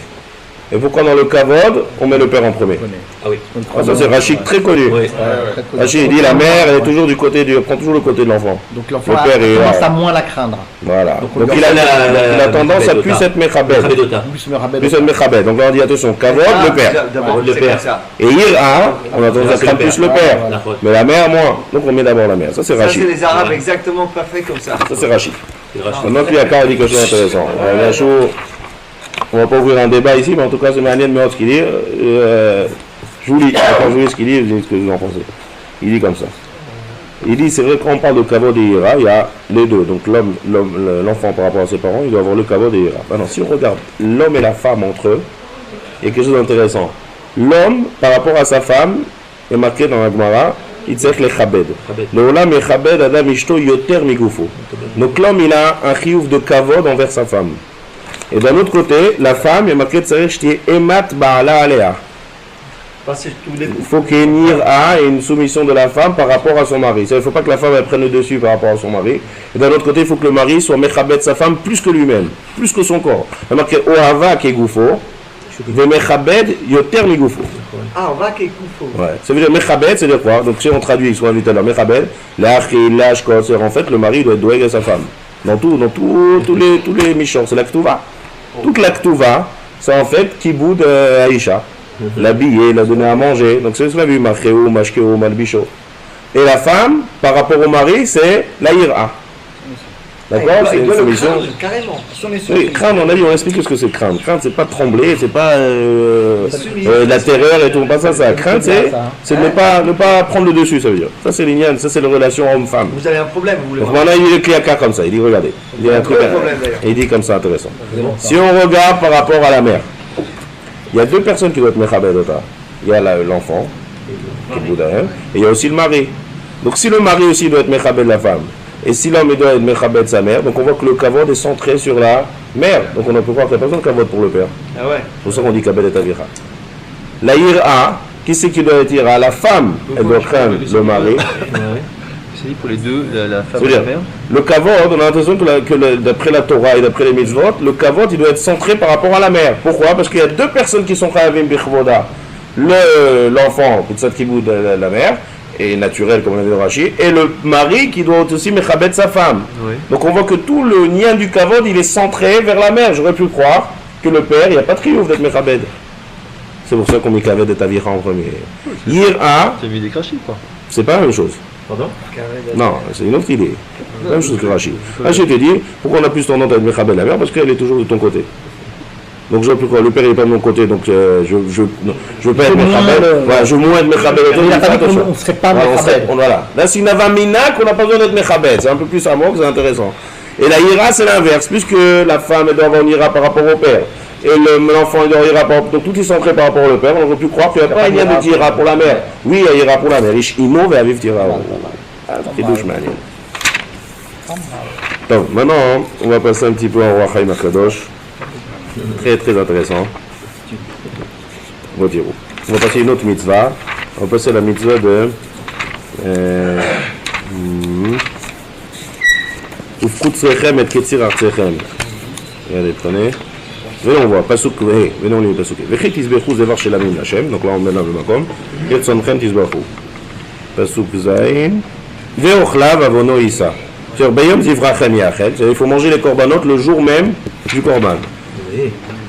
Et pourquoi dans le Kavod, on met le père en premier? Ah oui. Ça c'est Rachid très connu. Oui. Rachid dit la mère, elle est toujours du côté prend toujours le côté de l'enfant. Donc l'enfant commence à moins la craindre. Voilà. Donc il a tendance à plus être Mechabed. Plus être Mechabed. Donc là on dit attention, Kavod, le père. Le père. Et Yira, on a tendance à craindre plus le père. Mais la mère moins. Donc on met d'abord la mère. Ça c'est Rachid. Ça c'est les Arabes exactement parfaits comme ça. Ça c'est Rachid. Maintenant Kliakar dit quelque chose d'intéressant. On ne va pas ouvrir un débat ici, mais en tout cas, c'est Manienne Meot ce qu'il dit. Je vous lis, quand je lis ce qu'il dit, je dis ce que vous en pensez. Il dit comme ça. Il dit, c'est vrai, quand on parle de Kavod et Yira, il y a les deux. Donc l'enfant par rapport à ses parents, il doit avoir le Kavod et Yira. Maintenant, si on regarde l'homme et la femme entre eux, il y a quelque chose d'intéressant. L'homme, par rapport à sa femme, est marqué dans la Gemara, il dit le Chabed. Le Olam est Chabed, Adam Ishto, Yoter Migufo. Donc l'homme, il a un chiouf de Kavod envers sa femme. Et d'un autre côté, la femme est marquée de Tzarech Shtiye Emat Ba'ala Alea. Passer tous les Il faut qu'il y ait une ira et une soumission de la femme par rapport à son mari. Il ne faut pas que la femme elle prenne le dessus par rapport à son mari. Et d'un autre côté, il faut que le mari soit mechabet sa femme plus que lui-même, plus que son corps. Il y a marqué Ohava kegoufo, ve mechabed yoter migufo. Ah, on va qu'il faut. Ouais. Ça veut dire mechabed, c'est-à-dire quoi? Donc si on traduit, soit dit tout à l'heure, mechabed, l'achil, l'ashkot, c'est en fait le mari doit être doué à sa femme. Dans tous les michons, c'est la ketouva. Toute la ketouva, c'est en fait kiboud Aïcha. L'habiller, la donner à manger. Donc c'est ce qu'on a vu, machéo, mashkeo, malbicho. Et la femme, par rapport au mari, c'est la ira. D'accord? C'est une soumission. Carrément. Oui, craindre, on a dit, on explique ce que c'est craindre. Craindre, c'est pas trembler, c'est pas la terreur et tout, pas ça. Craindre, c'est ne pas prendre le dessus, ça veut dire. Ça, c'est l'ignan, ça, c'est la relation homme-femme. Vous avez un problème, vous voulez Donc voir. maintenant, il est cliaca comme ça. Il dit, regardez. Il y a un truc. Et il dit comme ça, intéressant. Si on regarde par rapport à la mère, il y a deux personnes qui doivent être mechabed. Il y a l'enfant, qui est bouddha, et il y a aussi le mari. Donc si le mari aussi doit être mechabed la femme, et si l'homme doit être mechabed sa mère, donc on voit que le kavod est centré sur la mère. Donc on ne peut pas faire besoin de kavod pour le père. Ah ouais. C'est pour ça qu'on dit kabed et avira. La ira, qui c'est qui doit être ira? La femme, elle doit craindre le mari. C'est dit pour les deux, la femme et C'est-à-dire, la mère. le kavod, on a l'impression que d'après la Torah et d'après les mitzvot, le kavod il doit être centré par rapport à la mère. Pourquoi? Parce qu'il y a deux personnes qui sont chayavim bichvoda. L'enfant, Pitzat Kiboud, la mère, et naturel comme on a dit dans Rashi, et le mari qui doit aussi mechabed sa femme. Oui. Donc on voit que tout le lien du kavod il est centré vers la mère. J'aurais pu croire que le père, il n'y a pas de triomphe d'être mechabed. C'est pour ça qu'on met kaved et avira en premier. Yira, Tu as mis des crachis, quoi. c'est pas la même chose. Pardon? Non, c'est une autre idée. La même chose que Rashi. Rashi te dit, pourquoi on a plus tendance à être mechabed la mère? Parce qu'elle est toujours de ton côté. Donc je peux croire, le père il n'est pas de mon côté, donc je veux pas être mechabed. Voilà, je veux moins être mechabed. Il a pas dit qu'on ne serait pas mechabed. Voilà. Là c'est une avamina qu'on n'a pas besoin d'être mechabed. C'est un peu plus amok, c'est intéressant. Et la ira c'est l'inverse, puisque la femme elle doit avoir une ira par rapport au père. Et l'enfant il doit avoir une ira par rapport. Donc tout est centré par rapport au père. On aurait pu croire qu'il n'y a pas une de ira pour la mère. Oui, il y a ira pour la mère. Ish imo ve aviv tira. C'est douche manière. Donc maintenant on va passer un petit peu en roi Chaim Akadosh. Très très intéressant. On va passer une autre mitzvah. On va passer la mitzvah de Ufkutzrechem et Ketzir Artrechem. Regardez, prenez. Venez, on voit. Pasuk, venez, on lit le pasuk. Vechit tisbechou zevar shelamim Hashem. Donc là, on met dans le makom. Yetzonechem tisbechou. Pasuk zayin. Veochlav avono isa. C'est-à-dire, Bayom zivrachem yachel. Il faut manger les korbanot le jour même du korban.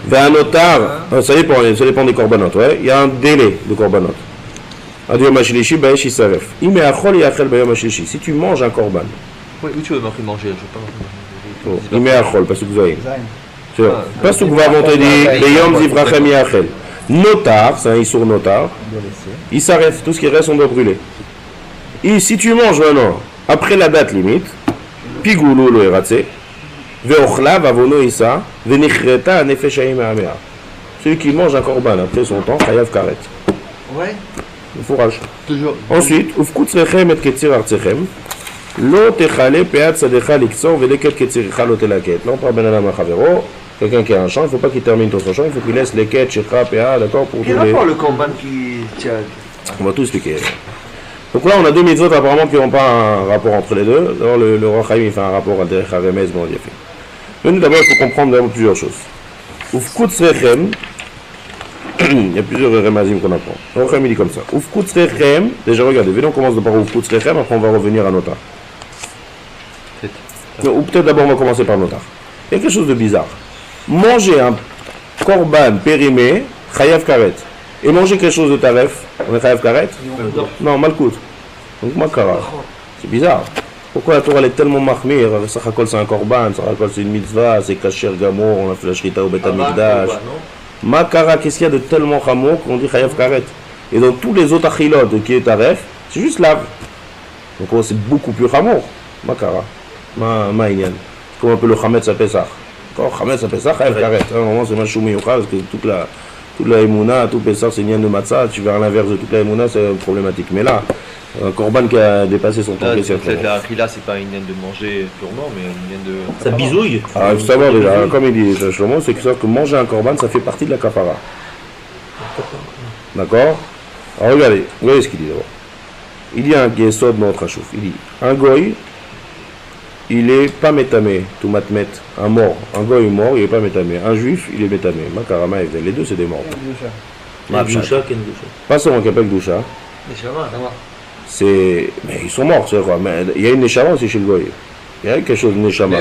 Ve'anotar, ça dépend des korbanot, ouais. Il y a un délai de korbanot. Adiyom hashlishi ba'esh yisaref. Ime achol yachel bayom hashlishi. Si tu manges un korban. Oui, où tu veux marquer manger? Je veux pas marquer Ime achol, pasuk zayin. Pasuk va monter dit Bayom zivrachem yachel. Notar, c'est un issour notar. Yisaref, tout ce qui reste on doit brûler. Et si tu manges maintenant, après la date limite, pigoulou lo eratse. Ve'ochlav avono isa, ve'nichreta nefesh haim ha'amea. Celui qui mange un korban après son temps, chayav karet. Ouais. Le fourrage. Toujours. Ensuite, ufkutzrechem et ketzir artechem, lo techale peat sadecha liksor veleket ketziricha lo telaket. Là on parle ben adam achavero, quelqu'un qui a un champ, il ne faut pas qu'il termine ton champ, il faut qu'il laisse les quêtes, shekha, peat, d'accord, pour tous Quel les... rapport le korban qui tient? On va tout expliquer. Donc là, on a deux mitzvot apparemment qui n'ont pas un rapport entre les deux. Alors le roi Chaim il fait un rapport à derech haremez, bon, il a fait. Nous d'abord, il faut comprendre d'abord plusieurs choses. Ufkutzrechem, il y a plusieurs remazim qu'on apprend. Le roi Chaim il dit comme ça. Ufkutzrechem, déjà regardez, venez on commence par Ufkutzrechem, après on va revenir à Notar. Ou peut-être d'abord on va commencer par Notar. Il y a quelque chose de bizarre. Manger un korban périmé, chayav karet. Et manger quelque chose de taref, on est chayav karet? Non, malkout. Donc makara. C'est bizarre. Pourquoi la Torah elle est tellement mahmir? Sachakol c'est un korban, Sachakol c'est une mitzvah, c'est kasher gamour, on a fait la shrita au bet hamikdash. Makara, qu'est-ce qu'il y a de tellement chamour qu'on dit chayav karet? Et dans tous les autres achilot qui est taref, c'est juste lave. Donc c'est beaucoup plus chamour. Makara. Ma inyan. Comme un peu le chametz à Pesach. Quand chametz à Pesach, chayav karet. Normalement c'est machou miyuchal parce que toute la émouna, tout Pesach c'est nyan de matzah, tu vas à l'inverse de toute la émouna, c'est problématique. Mais là, un korban qui a dépassé son temps. La akhila, c'est pas une naine de manger purement, mais une naine de. Ça bisouille. Ah, il faut savoir déjà, comme il dit Shlomo, c'est que manger un korban, ça fait partie de la kapara. D'accord? Alors regardez ce qu'il dit d'abord. Il dit un Yesod Maot Chachouf. Il dit un goy, il est pas métamé, tout matmet, un mort. Un goy mort, il est pas métamé. Un juif, il est métamé. Makarama, les deux, c'est des morts. Kedusha. Pas seulement qu'il n'y a pas que Doucha. C'est. Mais ils sont morts, c'est quoi. Mais il y a une Neshama aussi chez le goy. Il y a quelque chose de Neshama.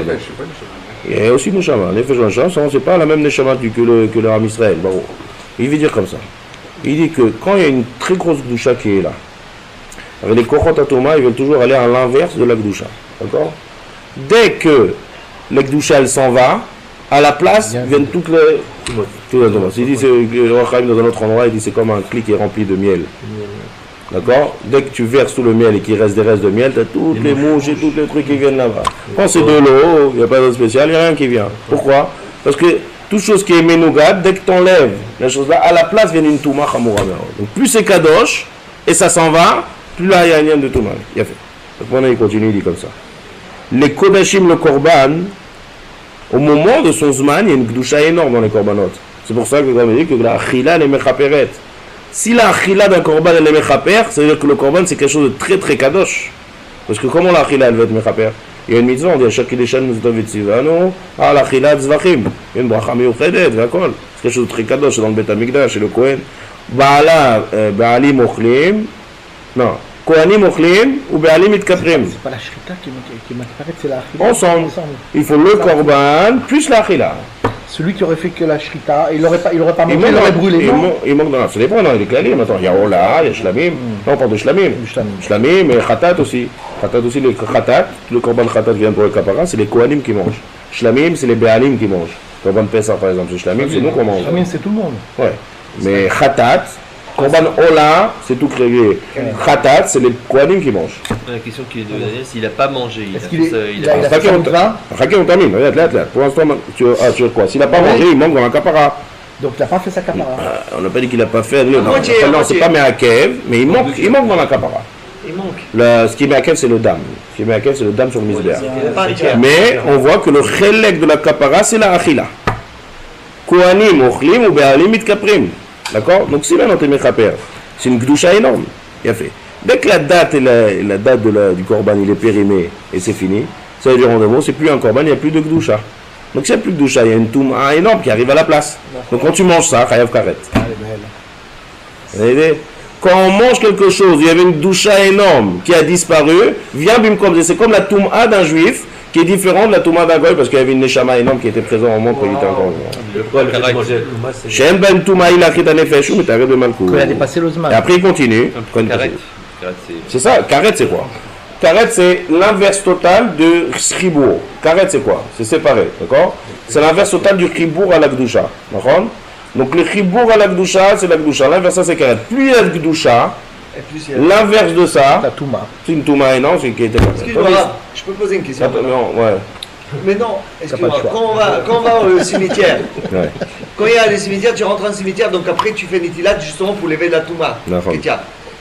Il y a aussi Neshama. Nefesh Neshama, c'est pas la même Neshama que le Ram Israël. Bon, il veut dire comme ça. Il dit que quand il y a une très grosse Gdusha qui est là, avec les Kochot Atoma, ils veulent toujours aller à l'inverse de la Gdusha. D'accord? Dès que la Gdusha elle s'en va, à la place viennent toutes les. Il dit, le Roi Chaim dans un autre endroit, il dit c'est comme un clic qui est rempli de miel. D'accord? Dès que tu verses tout le miel et qu'il reste des restes de miel, tu as toutes les mouches et tous les trucs qui viennent là-bas. Quand c'est de l'eau, il n'y a pas de spécial, il n'y a rien qui vient. Pourquoi? Parce que toute chose qui est ménougade, dès que tu enlèves la chose là, à la place vient une touma chamoura. Donc plus c'est kadosh, et ça s'en va, plus là il y a un lien de touma. Il a fait. Donc maintenant il continue, il dit comme ça. Les kodashim, le korban, au moment de son zman, il y a une gdusha énorme dans les korbanot. C'est pour ça que vous avez dit que la achila est mechaperet. Si la achila d'un korban elle est mechaper, ça veut dire que le korban c'est quelque chose de très très kadosh. Parce que comment la achila elle va être mechaper? Il y a une mitzvah, on dit à chaque Kideshan Mizdovitzivano, ah la achila tzvachim. Il y a une bracha miuchedet, d'accord? C'est quelque chose de très kadosh dans le Bet Amikdash, chez le Kohen. Baalim ochlim, non. Kohanim ochlim ou Baalim itkaprim. C'est pas la shrita qui m'apparaît, c'est la achila. Ensemble. Il faut le korban plus la achila. Celui qui aurait fait que la shrita, il aurait pas mangé, il aurait brûlé. Il manque dans la. Ça dépend, non, il est clalim. Attends, il y a Ola, il y a Shlamim. Non, on parle de Shlamim. Shlamim et Khatat aussi. Khatat aussi, le Khatat, le korban Khatat vient pour le Kapara, c'est les Kohanim qui mangent. Shlamim, c'est les Be'alim qui mangent. Korban Pessah par exemple, c'est Shlamim, c'est nous qu'on mange. Shlamim, c'est tout le monde. Ouais. Mais Khatat, korban Ola, c'est tout créé. Khatat, c'est les Kohanim qui mangent. La question qui est de Daniel, s'il n'a pas mangé, Est-ce qu'il il a a fait son vin? Raquel, on termine. Regarde, là. Pour l'instant, tu veux quoi? S'il n'a pas mangé, il manque dans la Kapara. Donc il n'a pas fait sa kapara. On n'a pas dit qu'il n'a pas fait. Non, c'est pas Meakev, mais il manque dans la Kapara. Il manque. Ce qui est Meakev, c'est le dam. Ce qui est Meakev, c'est le dam sur le misbéa. Mais on voit que le chelek de la Kapara, c'est la achila. Kohanim, ochlim ou be'alim mitkaprim. D'accord? Donc si maintenant tu es mechaper, c'est une gdusha énorme. Il a fait. Dès que la date du korban il est périmé et c'est fini, ça veut dire en deux mots, c'est plus un korban, il n'y a plus de gdusha. Donc s'il n'y a plus de gdusha, il y a une touma énorme qui arrive à la place. Donc quand tu manges ça, chayav karet. Quand on mange quelque chose, il y avait une gdusha énorme qui a disparu, vient bimkom, c'est comme la touma d'un juif qui est différente de la touma d'un goy parce qu'il y avait une neshama énorme qui était présente au moment où il était encore Le poil que manger la touma, c'est. Shem ben touma il a chita nefesh ou metareb de malkou. Il a dépassé l'osman. Et après il continue. C'est ça, karet c'est quoi? Karet c'est l'inverse total de chribour. Karet c'est quoi? C'est séparé, d'accord? C'est l'inverse total du chribour à la gdusha, d'accord? Donc le chribour à la gdusha c'est la gdusha, l'inverse ça c'est karet. Plus il y a de gdusha, l'inverse de ça, c'est une touma énorme, c'est qui était pas. Excuse-moi, je peux poser une question? Non, ouais. Mais non, excuse-moi, quand on va au cimetière, Ouais. quand il y a les cimetières, tu rentres dans le cimetière, donc après tu fais Nitilat justement pour lever la Touma. D'accord.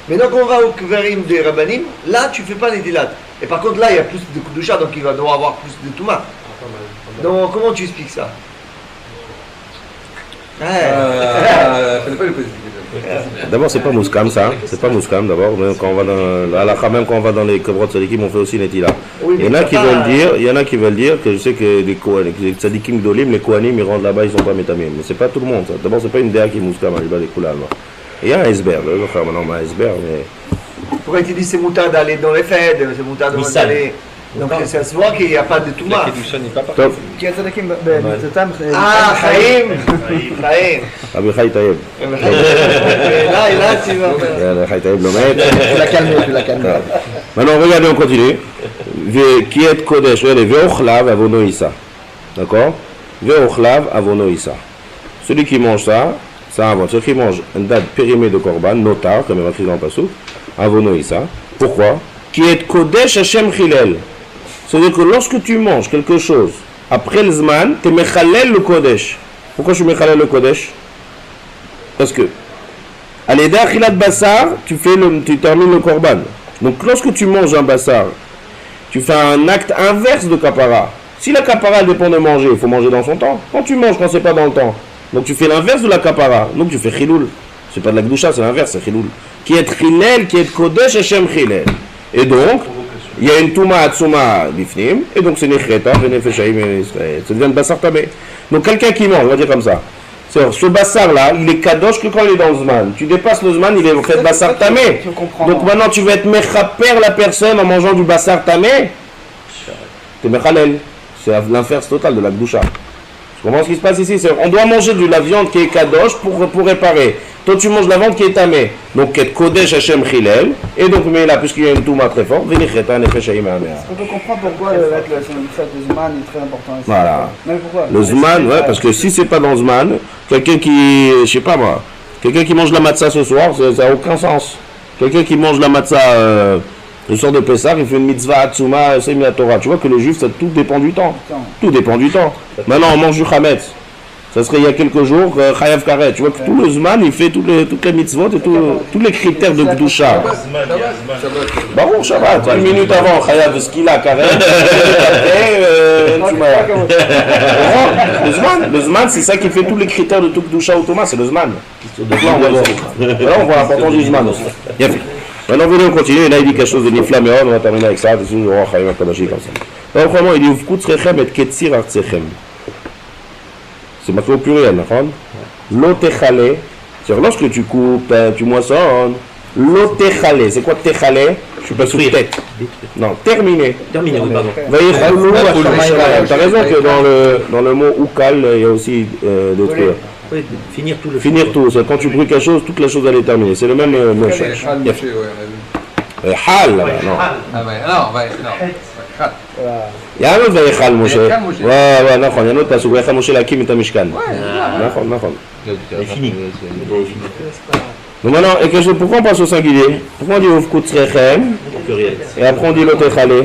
Maintenant quand on va au Kverim des Rabbanim, là tu fais pas Nitilat. Et par contre là il y a plus de Kudusha, donc il va devoir avoir plus de Touma. Donc comment tu expliques ça? D'abord, c'est pas Mouskam ça, c'est pas Mouskam d'abord. Quand on va dans à la même quand on va dans les Kobrot Tzadikim, on fait aussi Netila. Il y en a qui veulent dire que je sais que les Tzadikim Gdolim, les Kohanim, ils rentrent là-bas, ils sont pas métamim. Mais c'est pas tout le monde. D'abord, c'est pas une déa qui est Mouskam, elle va les Koulam. Il y a un iceberg, le frère maintenant un iceberg, mais. Pourquoi tu dis c'est moutard d'aller dans les fêtes, c'est moutard d'aller. Donc ça se voit qu'il n'y a pas de Touma. Ah, Chaim. Rabbi Chai Taïeb. Là, tu vas. Chai Taïeb Lomet. Tu l'as calmé. Maintenant, regardez, on continue. Qui est Kodesh, regardez, Ve'ochlav avono issa. D'accord? Ve'ochlav avono issa. Celui qui mange ça invente. Celui qui mange une date périmée de Korban, notar, comme il est écrit dans le Passouk, avono issa. Pourquoi? Qui est Kodesh Hashem Chilel. C'est-à-dire que lorsque tu manges quelque chose après le Zman, tu es Mechalel le Kodesh. Pourquoi je suis Mechalel le Kodesh? Parce que à l'Eda Achilat Bassar, tu termines le Korban. Donc lorsque tu manges un Bassar, tu fais un acte inverse de Kapara. Si la Kapara dépend de manger, il faut manger dans son temps. Quand tu manges, quand c'est pas dans le temps, donc tu fais l'inverse de la Kapara. Donc tu fais Chiloul. C'est pas de la Gdusha, c'est l'inverse, c'est Chilul. Qui est Chilel, qui est Kodesh Hashem Chilel. Et donc, il y a une Touma Atsuma Bifnim, et donc c'est Nechreta, Venefeshaim et Israël. Ça devient le Bassar Tamé. Donc quelqu'un qui mange, on va dire comme ça. Ce Bassar-là, il est Kadosh que quand il est dans le Zman. Tu dépasses le Zman, il est fait Bassar Tamé. Donc maintenant, tu vas être Mechaper la personne en mangeant du Bassar Tamé. C'est Mechalel. C'est l'inverse total de la Gdusha. Tu comprends ce qui se passe ici? On doit manger de la viande qui est Kadosh pour réparer. Toi, tu manges la viande qui est tamée. Donc, qui est Kodesh Hashem Chilel. Et donc, mais là, puisqu'il y a une Touma très forte, Venicheta Nefeshaim Amea. On peut comprendre pourquoi le fait de Zman est très important ici. Voilà. Mais pourquoi? Le Zman, ouais, parce que si c'est pas dans le Zman, quelqu'un qui, je sais pas moi, quelqu'un qui mange la matzah ce soir, ça n'a aucun sens. Quelqu'un qui mange la matzah le soir de Pessah, il fait une mitzvah Atsuma, c'est la Torah. Tu vois que le juif, ça tout dépend du temps. Tout dépend du temps. Maintenant, on mange du Chametz. Ça serait il y a quelques jours, Chayav Karet. Tu vois que tout le Zman, il fait toutes les mitzvot et tous les critères de Gdusha. Baruch Shabbat, une minute avant, Chayav Skila Karet. Le Zman, c'est ça qui fait tous les critères de tout Gdusha automa, c'est le Zman. Là, on voit l'importance du Zman aussi. Bien fait. Maintenant, venez, on continue. Et là, il dit quelque chose de Nifla Meod. On va terminer avec ça. Dessus, on va faire un Kadashi comme ça. Alors, vraiment, il dit Ufkut Trechem et Ketzir Artechem. C'est marqué au pluriel, d'accord? L'otechale, c'est-à-dire lorsque tu coupes, tu moissonnes. L'otechale, c'est quoi techale? Je suis pas sous tête. Non, terminé. Terminé, oui, pardon. T'as raison que dans le mot Ukal, il y a aussi d'autres. Oui, finir tout le Finir tout, c'est quand tu brûles quelque chose, toute la chose elle est terminée. C'est le même mot. Hal, là, non. Ah ouais, non. Il y a un autre Vayechal Moshe. Ouais, נכון, il y a un autre passage. Vayechal Moshe להקים את המשכן. נכון. Il est fini. Donc maintenant, et pourquoi on passe au singulier? Pourquoi on dit Ufkut Trechem? Et après on dit l'otechale?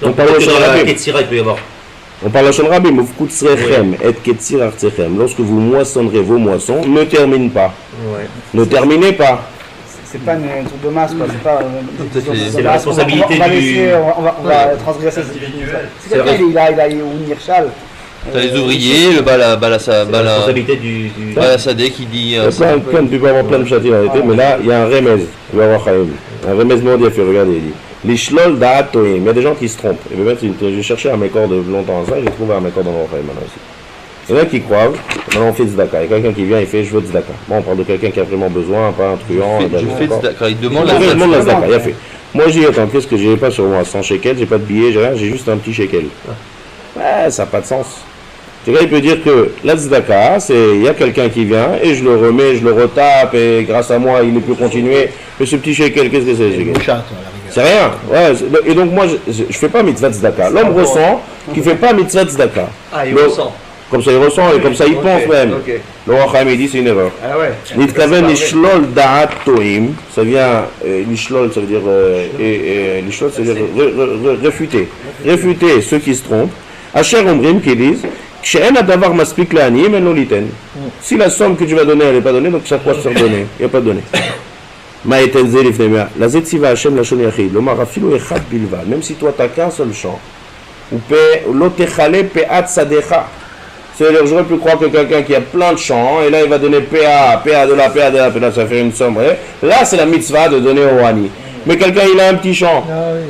Donc, par le Ketzira, il peut y avoir. On parle à Shon Rabbi, Ufkut Trechem et Ketzir Artechem. Lorsque vous moissonnerez vos moissons, ne termine pas. Ne terminez pas. C'est pas un truc de masse, quoi. C'est la responsabilité du. On va transgresser cette définition. C'est quelqu'un, il a une Nirchal. T'as les ouvriers, le C'est la responsabilité du. Balasadé qui dit. Tu peux avoir plein de châtiments en réalité, mais là, il y a un remez. Il va avoir un remez mondial, regardez, il dit. L'ishlol da'at toim. Il y a des gens qui se trompent. Et même, j'ai cherché un mécor de longtemps ça, j'ai trouvé un mécor dans l'Orchaim maintenant aussi. Il y en a qui croient, maintenant on fait tzedaka. Il y a quelqu'un qui vient et fait je veux tzedaka. Bon, on parle de quelqu'un qui a vraiment besoin, pas un truand. Je fais tzedaka, il demande la tzedaka. Il a fait. Moi j'ai dit, attends, qu'est-ce que j'ai pas sur moi 100 shekels, j'ai pas de billets, j'ai rien, j'ai juste un petit shekel. Ouais, ça n'a pas de sens. Tu vois, il peut dire que la tzedaka, c'est il y a quelqu'un qui vient et je le remets, je le retape et grâce à moi il peut continuer. Mais ce petit shekel, qu'est-ce que c'est? C'est rien. Ouais, et donc moi je fais pas mitzvah tzedaka. L'homme ressent qu'il fait pas mitzvah tzedaka. Ah, il ressent. Comme ça il ressent et comme ça il pense même. Le Roi Chaim dit c'est une erreur. Ah ouais. Nitkaven lishlol da'at toim, ça vient lishlol, ça veut dire lishlol, ça veut dire réfuter. Réfuter ceux qui se trompent. Asher omrim qui disent She'en adavar maspik la'anim en liten. Si la somme que tu vas donner elle n'est pas donnée, donc ça pourra se faire donner. Il n'y a pas de donner. Ma'eten zelif nemea. La zetziva Hashem la shon yachid. Lomar afilu echad bilvad. Même si toi t'as qu'un seul champ. Ou l'otechale pe'at sadecha. C'est-à-dire, j'aurais pu croire que quelqu'un qui a plein de champs, et là il va donner PA de là, ça fait une somme. Là c'est la mitzvah de donner au Hani. Mais quelqu'un il a un petit champ,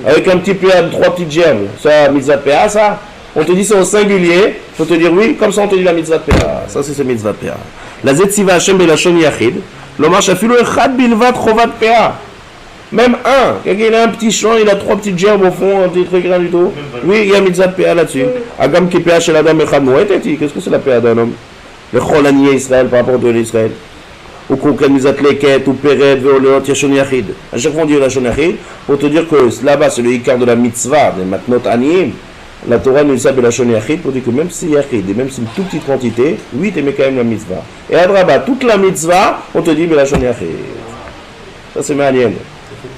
avec un petit PA de 3 petites germes, ça, mitzvah de PA, ça, on te dit c'est au singulier, il faut te dire oui, comme ça on te dit la mitzvah de PA. Ça c'est ce mitzvah de PA. La zetziva Hashem belashon yachid, l'omar shafilu echad bilvat chovat PA. Même un, quelqu'un il a un petit champ, il a 3 petites gerbes au fond, un petit truc, rien du tout. Oui, il y a mitzvah de PA là-dessus. Agam ki PA chez l'Adam echad moeteti. Qu'est-ce que c'est la PA d'un homme? Le chol anié Israël par rapport à l'Israël. Ou kouken mizat leket, ou peret, veoleot, yashon yachid. À chaque fois on dit yashon yachid, pour te dire que là-bas c'est le hikar de la mitzvah, des matnot aniyim. La Torah nous dit la shon yachid pour dire que même si yachid, et même si une toute petite quantité, oui, tu mets quand même la mitzvah. Et à Draba, toute la mitzvah, on te dit la shon yachid. Ça c'est manienne.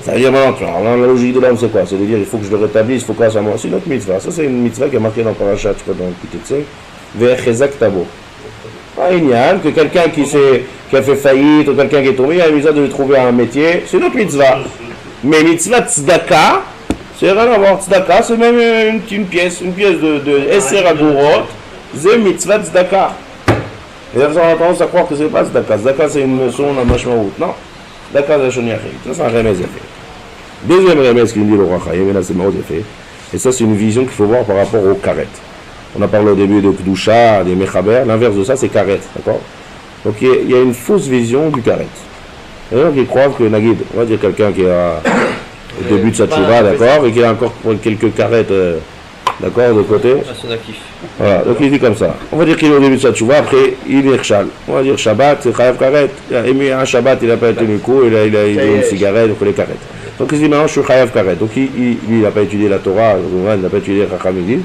Ça veut dire maintenant, la logique de l'homme c'est quoi? C'est de dire il faut que je le rétablisse, il faut grâce à moi. C'est notre mitzvah. Ça c'est une mitzvah qui est marquée dans Parashat, je crois, dans le Kitetsek. Ve'echezak tabo. Pas ignan, que quelqu'un qui a fait faillite ou quelqu'un qui est tombé, il a une mitzvah de lui trouver un métier. C'est notre mitzvah. Mais mitzvah tzedaka, c'est rien à voir. Tzedaka, c'est même une pièce de Esser Agorot. C'est mitzvah tzedaka. Et là, on a tendance à croire que c'est pas Zdaka. Zdaka, c'est une leçon, on a machmaout. Non. Zdaka, c'est un shoniachim. Ça, c'est un remède effet. Deuxième remède, ce qu'il dit le roi Chaim, et là, c'est Maud effet. Et ça, c'est une vision qu'il faut voir par rapport au karet. On a parlé au début de Kedusha, des Mechaber. L'inverse de ça, c'est karet. D'accord? Donc, il y a une fausse vision du karet. Il y a des gens qui croient que Nagid, on va dire quelqu'un qui a au début de sa tchouva, d'accord, et qui a encore quelques carettes, d'accord, de côté. Ah, son actif. Voilà, donc il dit comme ça. On va dire qu'il est au début de sa tchouva, après il est rchal. On va dire Shabbat, c'est chayav karet. Un Shabbat, il n'a pas tenu le coup, il a une cigarette, donc il est karet. Donc il dit maintenant je suis chayav karet. Donc lui, il n'a pas étudié la Torah, il n'a pas étudié Chachamim.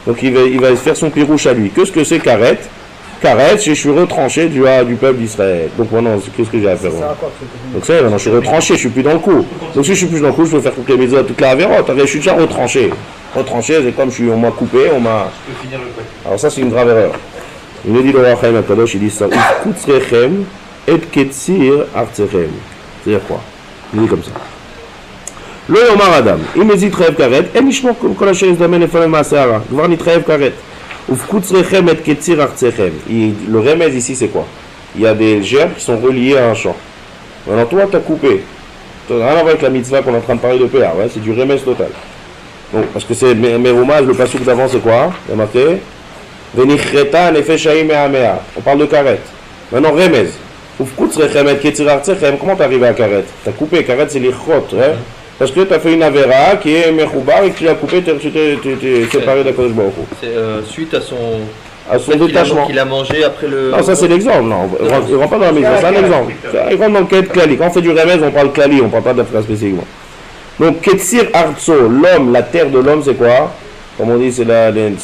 Donc il va faire son pirouche à lui. Qu'est-ce que c'est karet? Karet, je suis retranché du peuple d'Israël. Donc maintenant, qu'est-ce que j'ai à faire? Donc ça, maintenant, je suis retranché, je suis plus dans le coup. Donc si je suis plus dans le coup, je peux faire toutes les méthodes, toute la avérote. Je suis déjà retranché. Retranché, c'est comme on m'a coupé, on m'a... Alors ça, c'est une grave erreur. Il nous dit le roi Chaim Akadosh, il dit ça. Kutzrechem et ketzir artechem. C'est-à-dire quoi? Il dit comme ça. Le Yomar Adam, il me dit Trev Karet, et Nishmor comme Kolachez Damen et Falem Maasara. Gvar ni Trev Karet. Le remède ici c'est quoi? Il y a des gerbes qui sont reliées à un champ. Maintenant toi tu as coupé. Tu n'as rien à voir avec la mitzvah qu'on est en train de parler de PA, ouais? C'est du remède total. Donc, parce que c'est Meroumaz, le passage d'avant c'est quoi? Il y a marqué Venichreta nefesh shaim me'amea. On parle de karet. Maintenant remède. Comment tu arrives à karet? Tu as coupé, karet c'est l'irchot, hein? Parce que tu as fait une avéra qui est mechoubar et que tu l'as coupé, tu t'es séparé d'Akadosh Baruch Hu. C'est suite à son détachement. qu'il a mangé après le... Non, ça c'est l'exemple. Non, il ne rentre pas dans la maison, c'est un exemple. Il rentre dans le cadre klali. Quand on fait du remède, on parle klali, on ne parle pas d'affaire spécifiquement. Donc, Ketsir Artso, l'homme, la terre de l'homme, c'est quoi? Comme on dit, c'est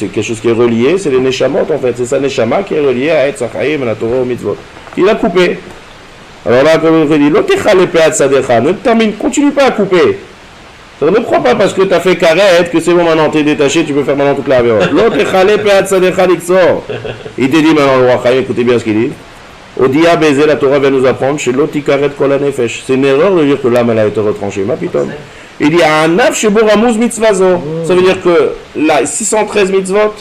quelque chose qui est relié, c'est les Neshamot en fait. C'est ça, Neshama qui est relié à Etz Achayim, à la Torah, au Mitzvot. Il a coupé. Alors là, comme on dit, ne termine, continue pas à couper. Ça ne crois pas parce que tu as fait karet que c'est bon maintenant, tu es détaché, tu peux faire maintenant toute la vie. Il te dit maintenant, le roi Chaim, écoutez bien ce qu'il dit. Odia Bézé, la Torah vient nous apprendre, chez l'oti karet kol hanefesh. C'est une erreur de dire que l'âme elle a été retranchée. Ma piton. Il dit un af chez Boramuz mitzvazo. Ça veut dire que là, 613 mitzvot.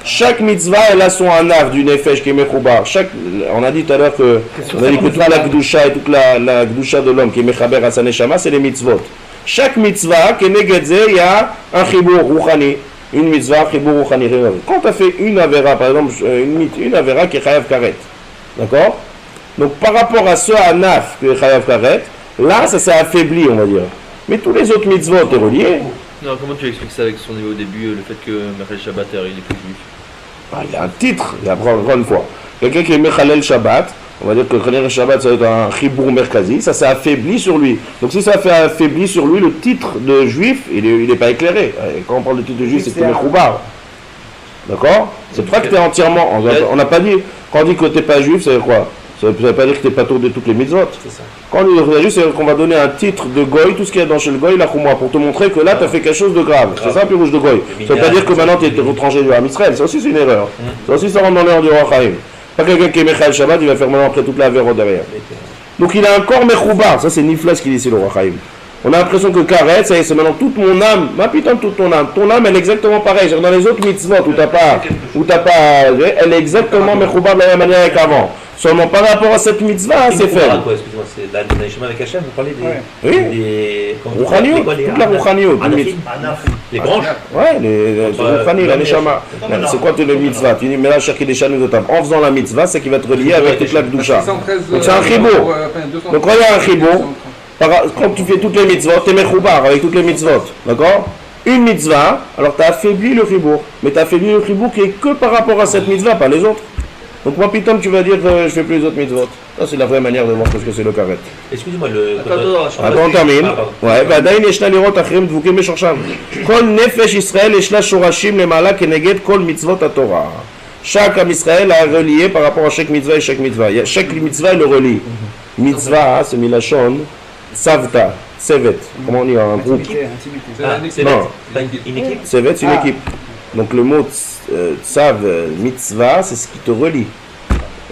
Chaque mitzvah, elle a son anaf du nefesh qui est mechoubar. On a dit tout à l'heure que toute la gdusha et toute la gdusha de l'homme qui est mechaber à sa neshama, c'est les mitzvot. Chaque mitzvah, il y a un chibur rouchani. Une mitzvah, chibur rouchani. Quand tu as fait une avera, par exemple, une avera qui est chayav karet. D'accord? Donc par rapport à ce anaf qui est chayav karet, là, ça s'est affaibli, on va dire. Mais tous les autres mitzvot, t'es relié. Non, comment tu expliques ça avec son niveau au début, le fait que Mechalel Shabbat il est plus juif? Il y a un titre, il y a encore une fois. Quelqu'un qui est Mechalel Shabbat, on va dire que Mechalel Shabbat ça va être un chibour merkazi, ça s'est affaibli sur lui. Donc si ça fait affaibli sur lui, le titre de juif, il n'est pas éclairé. Et quand on parle de titre de juif, c'est que Mechoubar. D'accord? C'est pas que tu es entièrement. On n'a pas dit, quand on dit que tu n'es pas juif, ça veut dire quoi? Ça ne veut pas dire que tu n'es pas tour de toutes les mitzvot. Quand on dit juif, c'est qu'on va donner un titre de goy, tout ce qu'il y a dans chez le goy, la chouma, pour te montrer que là, tu as fait quelque chose de grave. C'est ça, puis rouge de goy. Ça ne veut pas dire que maintenant, tu es retranché du Ham Israël. Ça aussi, c'est une erreur. Ça aussi, ça rentre dans l'heure du roi Chaim. Pas quelqu'un qui est Mechal Shabbat, il va faire maintenant après toute la véro derrière. Donc, il a encore Mechoubar. Ça, c'est Niflas qui dit ici, le roi Chaim. On a l'impression que Karet, ça y est, c'est maintenant toute mon âme. Ma putain, toute ton âme. Ton âme, elle est exactement pareille. Dans les autres mitzvot où t'as pas, elle est exactement Mechoubar de la même manière qu'avant. Seulement par rapport à cette mitzvah, c'est faible. Excuse-moi, c'est dans les chemins avec Hachem, vous parlez des... Oui. Rouchaniot, toute la rouchaniot. Les branches. Ouais, les rouchaniot, la neshama. C'est quoi le mitzvah? Tu dis, mais là, chercher des chanou de table. En faisant la mitzvah, c'est qu'il va être relié avec toute la gdusha. Donc c'est un chibour. Donc quand il y a un chibour, quand tu fais toutes les mitzvot, tu es mechoubar avec toutes les mitzvot. D'accord? Une mitzvah, alors tu as affaibli le chibour. Mais tu as affaibli le chibour qui est que par rapport à cette mitzvah, pas les autres. Donc moi, pitom, tu vas dire que je fais plus les autres mitzvot. Ça, c'est la vraie manière de voir ce que c'est le karet. Excusez-moi, Attends, on termine. Ouais, ועדיין ישנה לראות אחרים דבוקים בשורשם. כל נפש ישראל יש לה שורשים למעלה כנגד כל מצוות התורה. Chaque Am Israël a relié par rapport à chaque mitzvah et chaque mitzvah. Chaque mitzvah, il le relie. Mitzvah, c'est milachon, savta, sevet. Comment on dit, un groupe? Non, une équipe. Sevet, c'est une équipe. Donc le mot tsav, mitzvah, c'est ce qui te relie.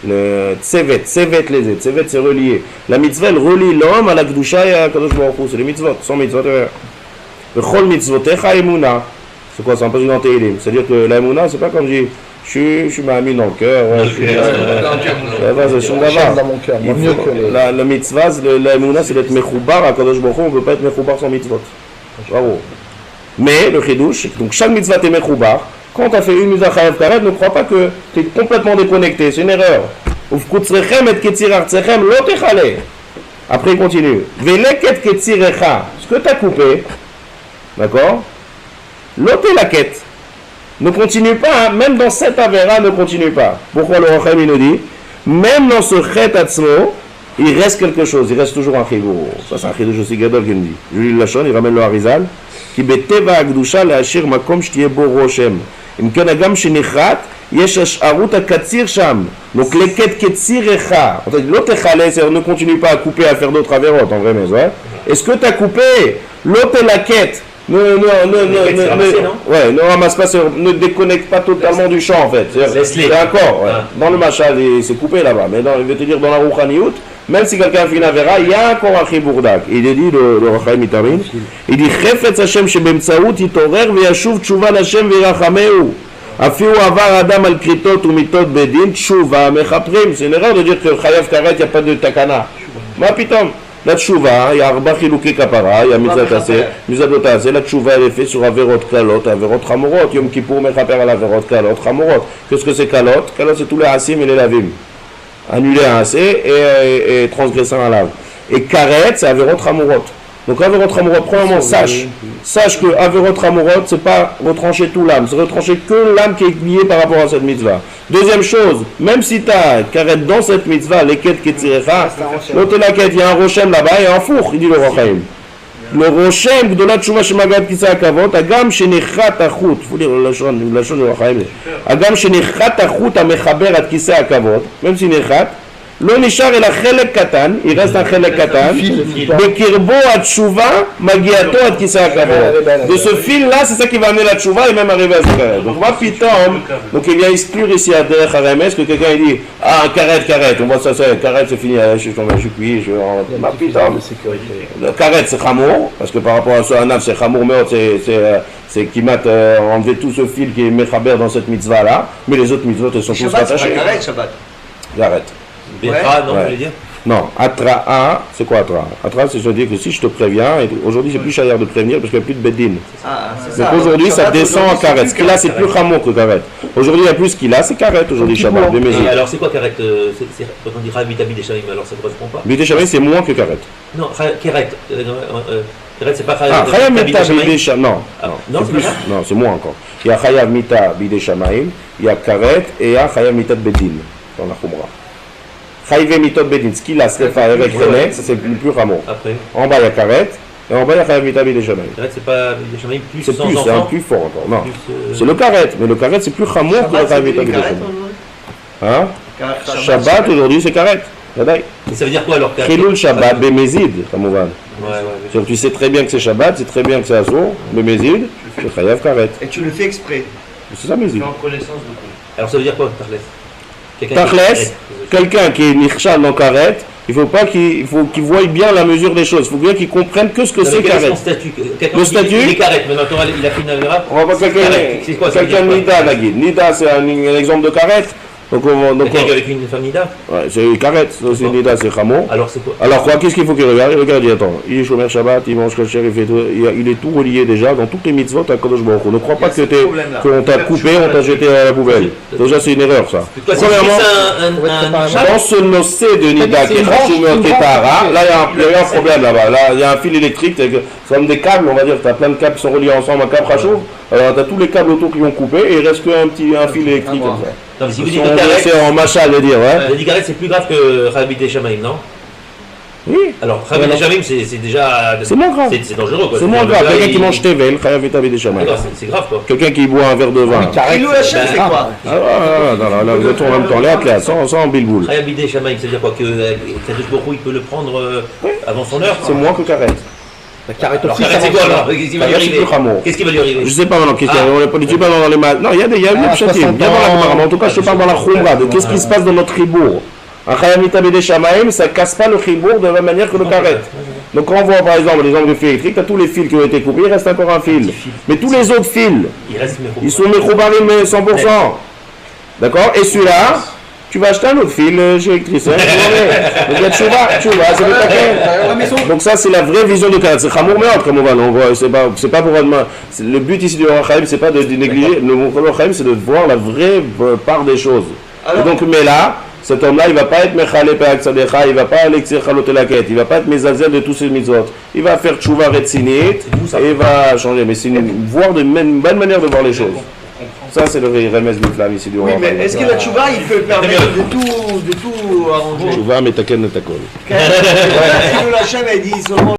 Le tsevet, les aides, tsevet c'est relié. La mitzvah elle relie l'homme à la gdusha et à Kadosh Baruch Hu, c'est les mitzvot, sans mitzvot. Le chol mitzvotecha emuna, c'est quoi? C'est un peu dans Tehillim. C'est-à-dire que la emuna, c'est pas comme je dis, Je suis ma amie dans le cœur. Ouais, c'est Shum Davar. dans mon cœur, mieux que les... La mitzvah, la Emouna, c'est d'être mechoubar à Kadosh Baruch Hu, on ne peut pas être mechoubar sans mitzvot. Bravo. Mais le chidouche, donc chaque mitzvah t'es mechoubar. Quand tu as fait une mitzvah chayav karet, ne crois pas que tu es complètement déconnecté, c'est une erreur. Après il continue. Ce que tu as coupé, d'accord? L'autre la quête. Ne continue pas, hein, même dans cette avéra, ne continue pas. Pourquoi le Rachem il nous dit, même dans ce chet atzmo, il reste quelque chose, il reste toujours un chibur. Ça c'est un chidouche aussi gadol qui me dit. Je lis le Lachon, il ramène le Harizal, qui beteva agdusha leashir makom shtiye bo roshem. Im ken agam shenichrat, yesh ash'arut hakatzir sham. Donc les quêtes ketzirecha. En fait, l'autre echalé, c'est ne continue pas à couper, à faire d'autres avérotes, en vrai, mais ouais. Est-ce que tu as coupé? L'autre la quête. Ne ramasse pas, ne déconnecte pas totalement du champ en fait. C'est encore, ouais. Dans le machal, c'est coupé là-bas, mais je vais te dire dans la rouchaniout, même si quelqu'un fait une avéra, il y a encore un chibourdak. Il dit le Rachaim Itamin, il dit Chefetz Hashem shebemtsaout itorer veyashuv tshuva l'Hashem veyirachameu. Afiu avar adam al kritot ou mitot bedin tshuva mechaprim. C'est une erreur de dire que chayav karet, il n'y a pas de takana. Ma pitom. La tchouva, il y a arba chilouké kapara, il y a mizadot assez. La tchouva, elle est faite sur averot kalot, averot chamorot. Yom Kippour mechaper à l'averot kalot, chamorot. Qu'est-ce que c'est kalot? Kalot, c'est tous les asim et les lavim. Annuler un assez et transgresser un lave. Et karet, c'est averot chamorot. Donc averot chamorot, premièrement, sache que averot chamorot, c'est pas retrancher tout l'âme, c'est retrancher que l'âme qui est liée par rapport à cette mitzvah. Deuxième chose, même si tu as karet dans cette mitzvah, les quêtes qui tirecha, l'autre la quête, il y a un rochem là-bas et un four, il dit le Rachaim. Le rochem de la tchouva shemagad kisa akavot, agam shenechat achut, il faut dire le lachon du Rachaim, agam shenechat achut amechaber at kisa akavot, même si nechat, לא נשאר אלא חלק קטן, il reste un חלק קטן, בקרבו התשובה, מגיעתו עד כיסא הכבוד. De ce fil-là, c'est ça qui va amener la tchouva et même arriver à ce carré. Donc, on va pitom, donc il vient exclure ici à derrière Haremes que quelqu'un il dit, ah, un carré, on voit ça, carré, c'est fini, je suis tombé, je suis cuit, je ma pitom. Le carré, c'est chamour, parce que par rapport à ça, un ave, c'est chamour, mais c'est qui m'a enlevé tout ce fil qui est mechaber dans cette mitzvah-là, mais les autres mitzvot, elles sont tous rattachés. J'arrête. Bétra, non, je veux dire. Non, Atra'a, c'est quoi Atra'a? Atra'a, c'est de dire que si je te préviens, aujourd'hui c'est plus cher de prévenir parce qu'il n'y a plus de Beddin. Donc aujourd'hui ça descend en Karet. Ce qu'il a, c'est plus Chamour que Karet. Aujourd'hui il y a plus ce qu'il a, c'est Karet aujourd'hui, Shabbat. Et alors c'est quoi Karet? Quand on dit Rabbi Tabi Deshamim, alors ça ne correspond pas? Bidé Shamim c'est moins que Karet. Non, Karet. Karet c'est pas Chayav. Ah, Chayav Mita Bidé Shamim. Non, c'est plus. Non, c'est moins encore. Il y a Chayav Mita Bidé Shamim, il y a Karet et il y a Chayav Mita Beddin dans la Khumra. Chayiv Mitot Bedin, ce qu'il a, c'est avec René, ça c'est le plus Ramon. Après. En bas il y a Karet, et en bas il y a Chayav Mita Bidé Shamim. Karet c'est pas Bidé Shamim plus c'est sans plus, enfants. C'est plus fort encore. Non, c'est le Karet, mais le Karet c'est plus Ramon que le Chayav Mita Bidé Shamim. Hein? Shabbat aujourd'hui c'est Karet. Mais ça veut dire quoi alors Karet? Chilul Shabbat Bemezid, Kamouvan. Tu sais très bien que c'est Shabbat, c'est très bien que c'est Asur, Bemezid, c'est Chayav Karet. Et tu le fais exprès. C'est ça Mezid. Alors ça veut dire quoi Tarles? Tachles, quelqu'un qui est Nichshal dans Karet, il faut qu'il voie bien la mesure des choses. Il faut bien qu'il comprenne que ce que c'est Karet. Le statut. Il est Karet, mais maintenant il a fait une avéra. On va pas quelqu'un Nida la guide. Nida c'est un exemple de Karet. Donc avec une femme Nida. Ouais, c'est Karet, c'est Nida, c'est Chamon. Alors c'est quoi? Alors quoi, qu'est-ce qu'il faut qu'il regarde? Il regarde, il dit attends, il est Shomer Shabbat, il mange kosher, il est tout relié déjà dans toutes les mitzvot à Kadosh Baruch Hu. Ne crois pas qu'on t'a coupé, on t'a jeté à la poubelle. Déjà c'est une erreur ça. Premièrement, dans ce nocé de Nida qui est Shomer Ketara, là il y a un problème là-bas. Là il y a un fil électrique, c'est comme des câbles, on va dire, tu as plein de câbles qui sont reliés ensemble, un câble Rachou. Alors tu as tous les câbles autour qui ont coupé et il reste qu'un fil électrique comme ça. Non, mais si vous dites c'est en machal de dire, ouais. Le Karet c'est plus grave que Rabbi Deshamim, non? Oui. Alors, Rabbi Deshamim c'est déjà. C'est moins grave. C'est dangereux quoi. C'est moins grave. Quelqu'un qui mange Tevel, Chayav Rabbi Deshamim. C'est grave quoi. Quelqu'un qui boit un verre de vin. Chilul Hashem, c'est quoi? Là, vous êtes en même temps, les athlètes, sans bilboul. Rabbi Deshamim, c'est-à-dire quoi? Que Kadosh Baruch Hu il peut le prendre avant son heure? C'est moins que Karet. Karet aussi, c'est quoi alors? Qu'est-ce qui va lui arriver? Qu'est-ce qui va lui arriver? Je sais pas maintenant, on n'est pas du tout dans les mal. Non, il y a des pshatim. Bien dans la Gemara. En tout cas, je te parle dans la Khumra de qu'est-ce qui se passe dans notre chibour. Un Chayav Mita Bidé Shamayim, ça casse pas le chibour de la même manière que le Karet. Donc quand on voit par exemple l'exemple de fil électrique, tu as tous les fils qui ont été coupés, il reste encore un fil. Mais tous les autres fils, ils sont mechoubarim 100%. D'accord? Et celui-là, tu vas acheter un autre fil chez l'électricien. Donc il y a tchouva, c'est le taquet. Donc ça, c'est la vraie vision de Karat. C'est Chamour Meot, comme on va. C'est pas pour... Le but ici du Ohr HaChaim, c'est pas de négliger. Le Ohr HaChaim, c'est de voir la vraie part des choses. Et donc, mais là, cet homme-là, il ne va pas être Mechalé Pe'ak Tzadecha, il ne va pas aller Ksir Chalot Elaket, il ne va pas être Mezazel de tous ces mitzvot. Il va faire Tchouva Retzinit et il va changer. Mais c'est une bonne manière de voir les choses. Ça, c'est le Remez Miflam ici du Ohr HaChaim. Oui, mais est-ce que la tchouva, il peut permettre de tout arranger? Tchouva Metaken Netakol. Si le Hachem a dit seulement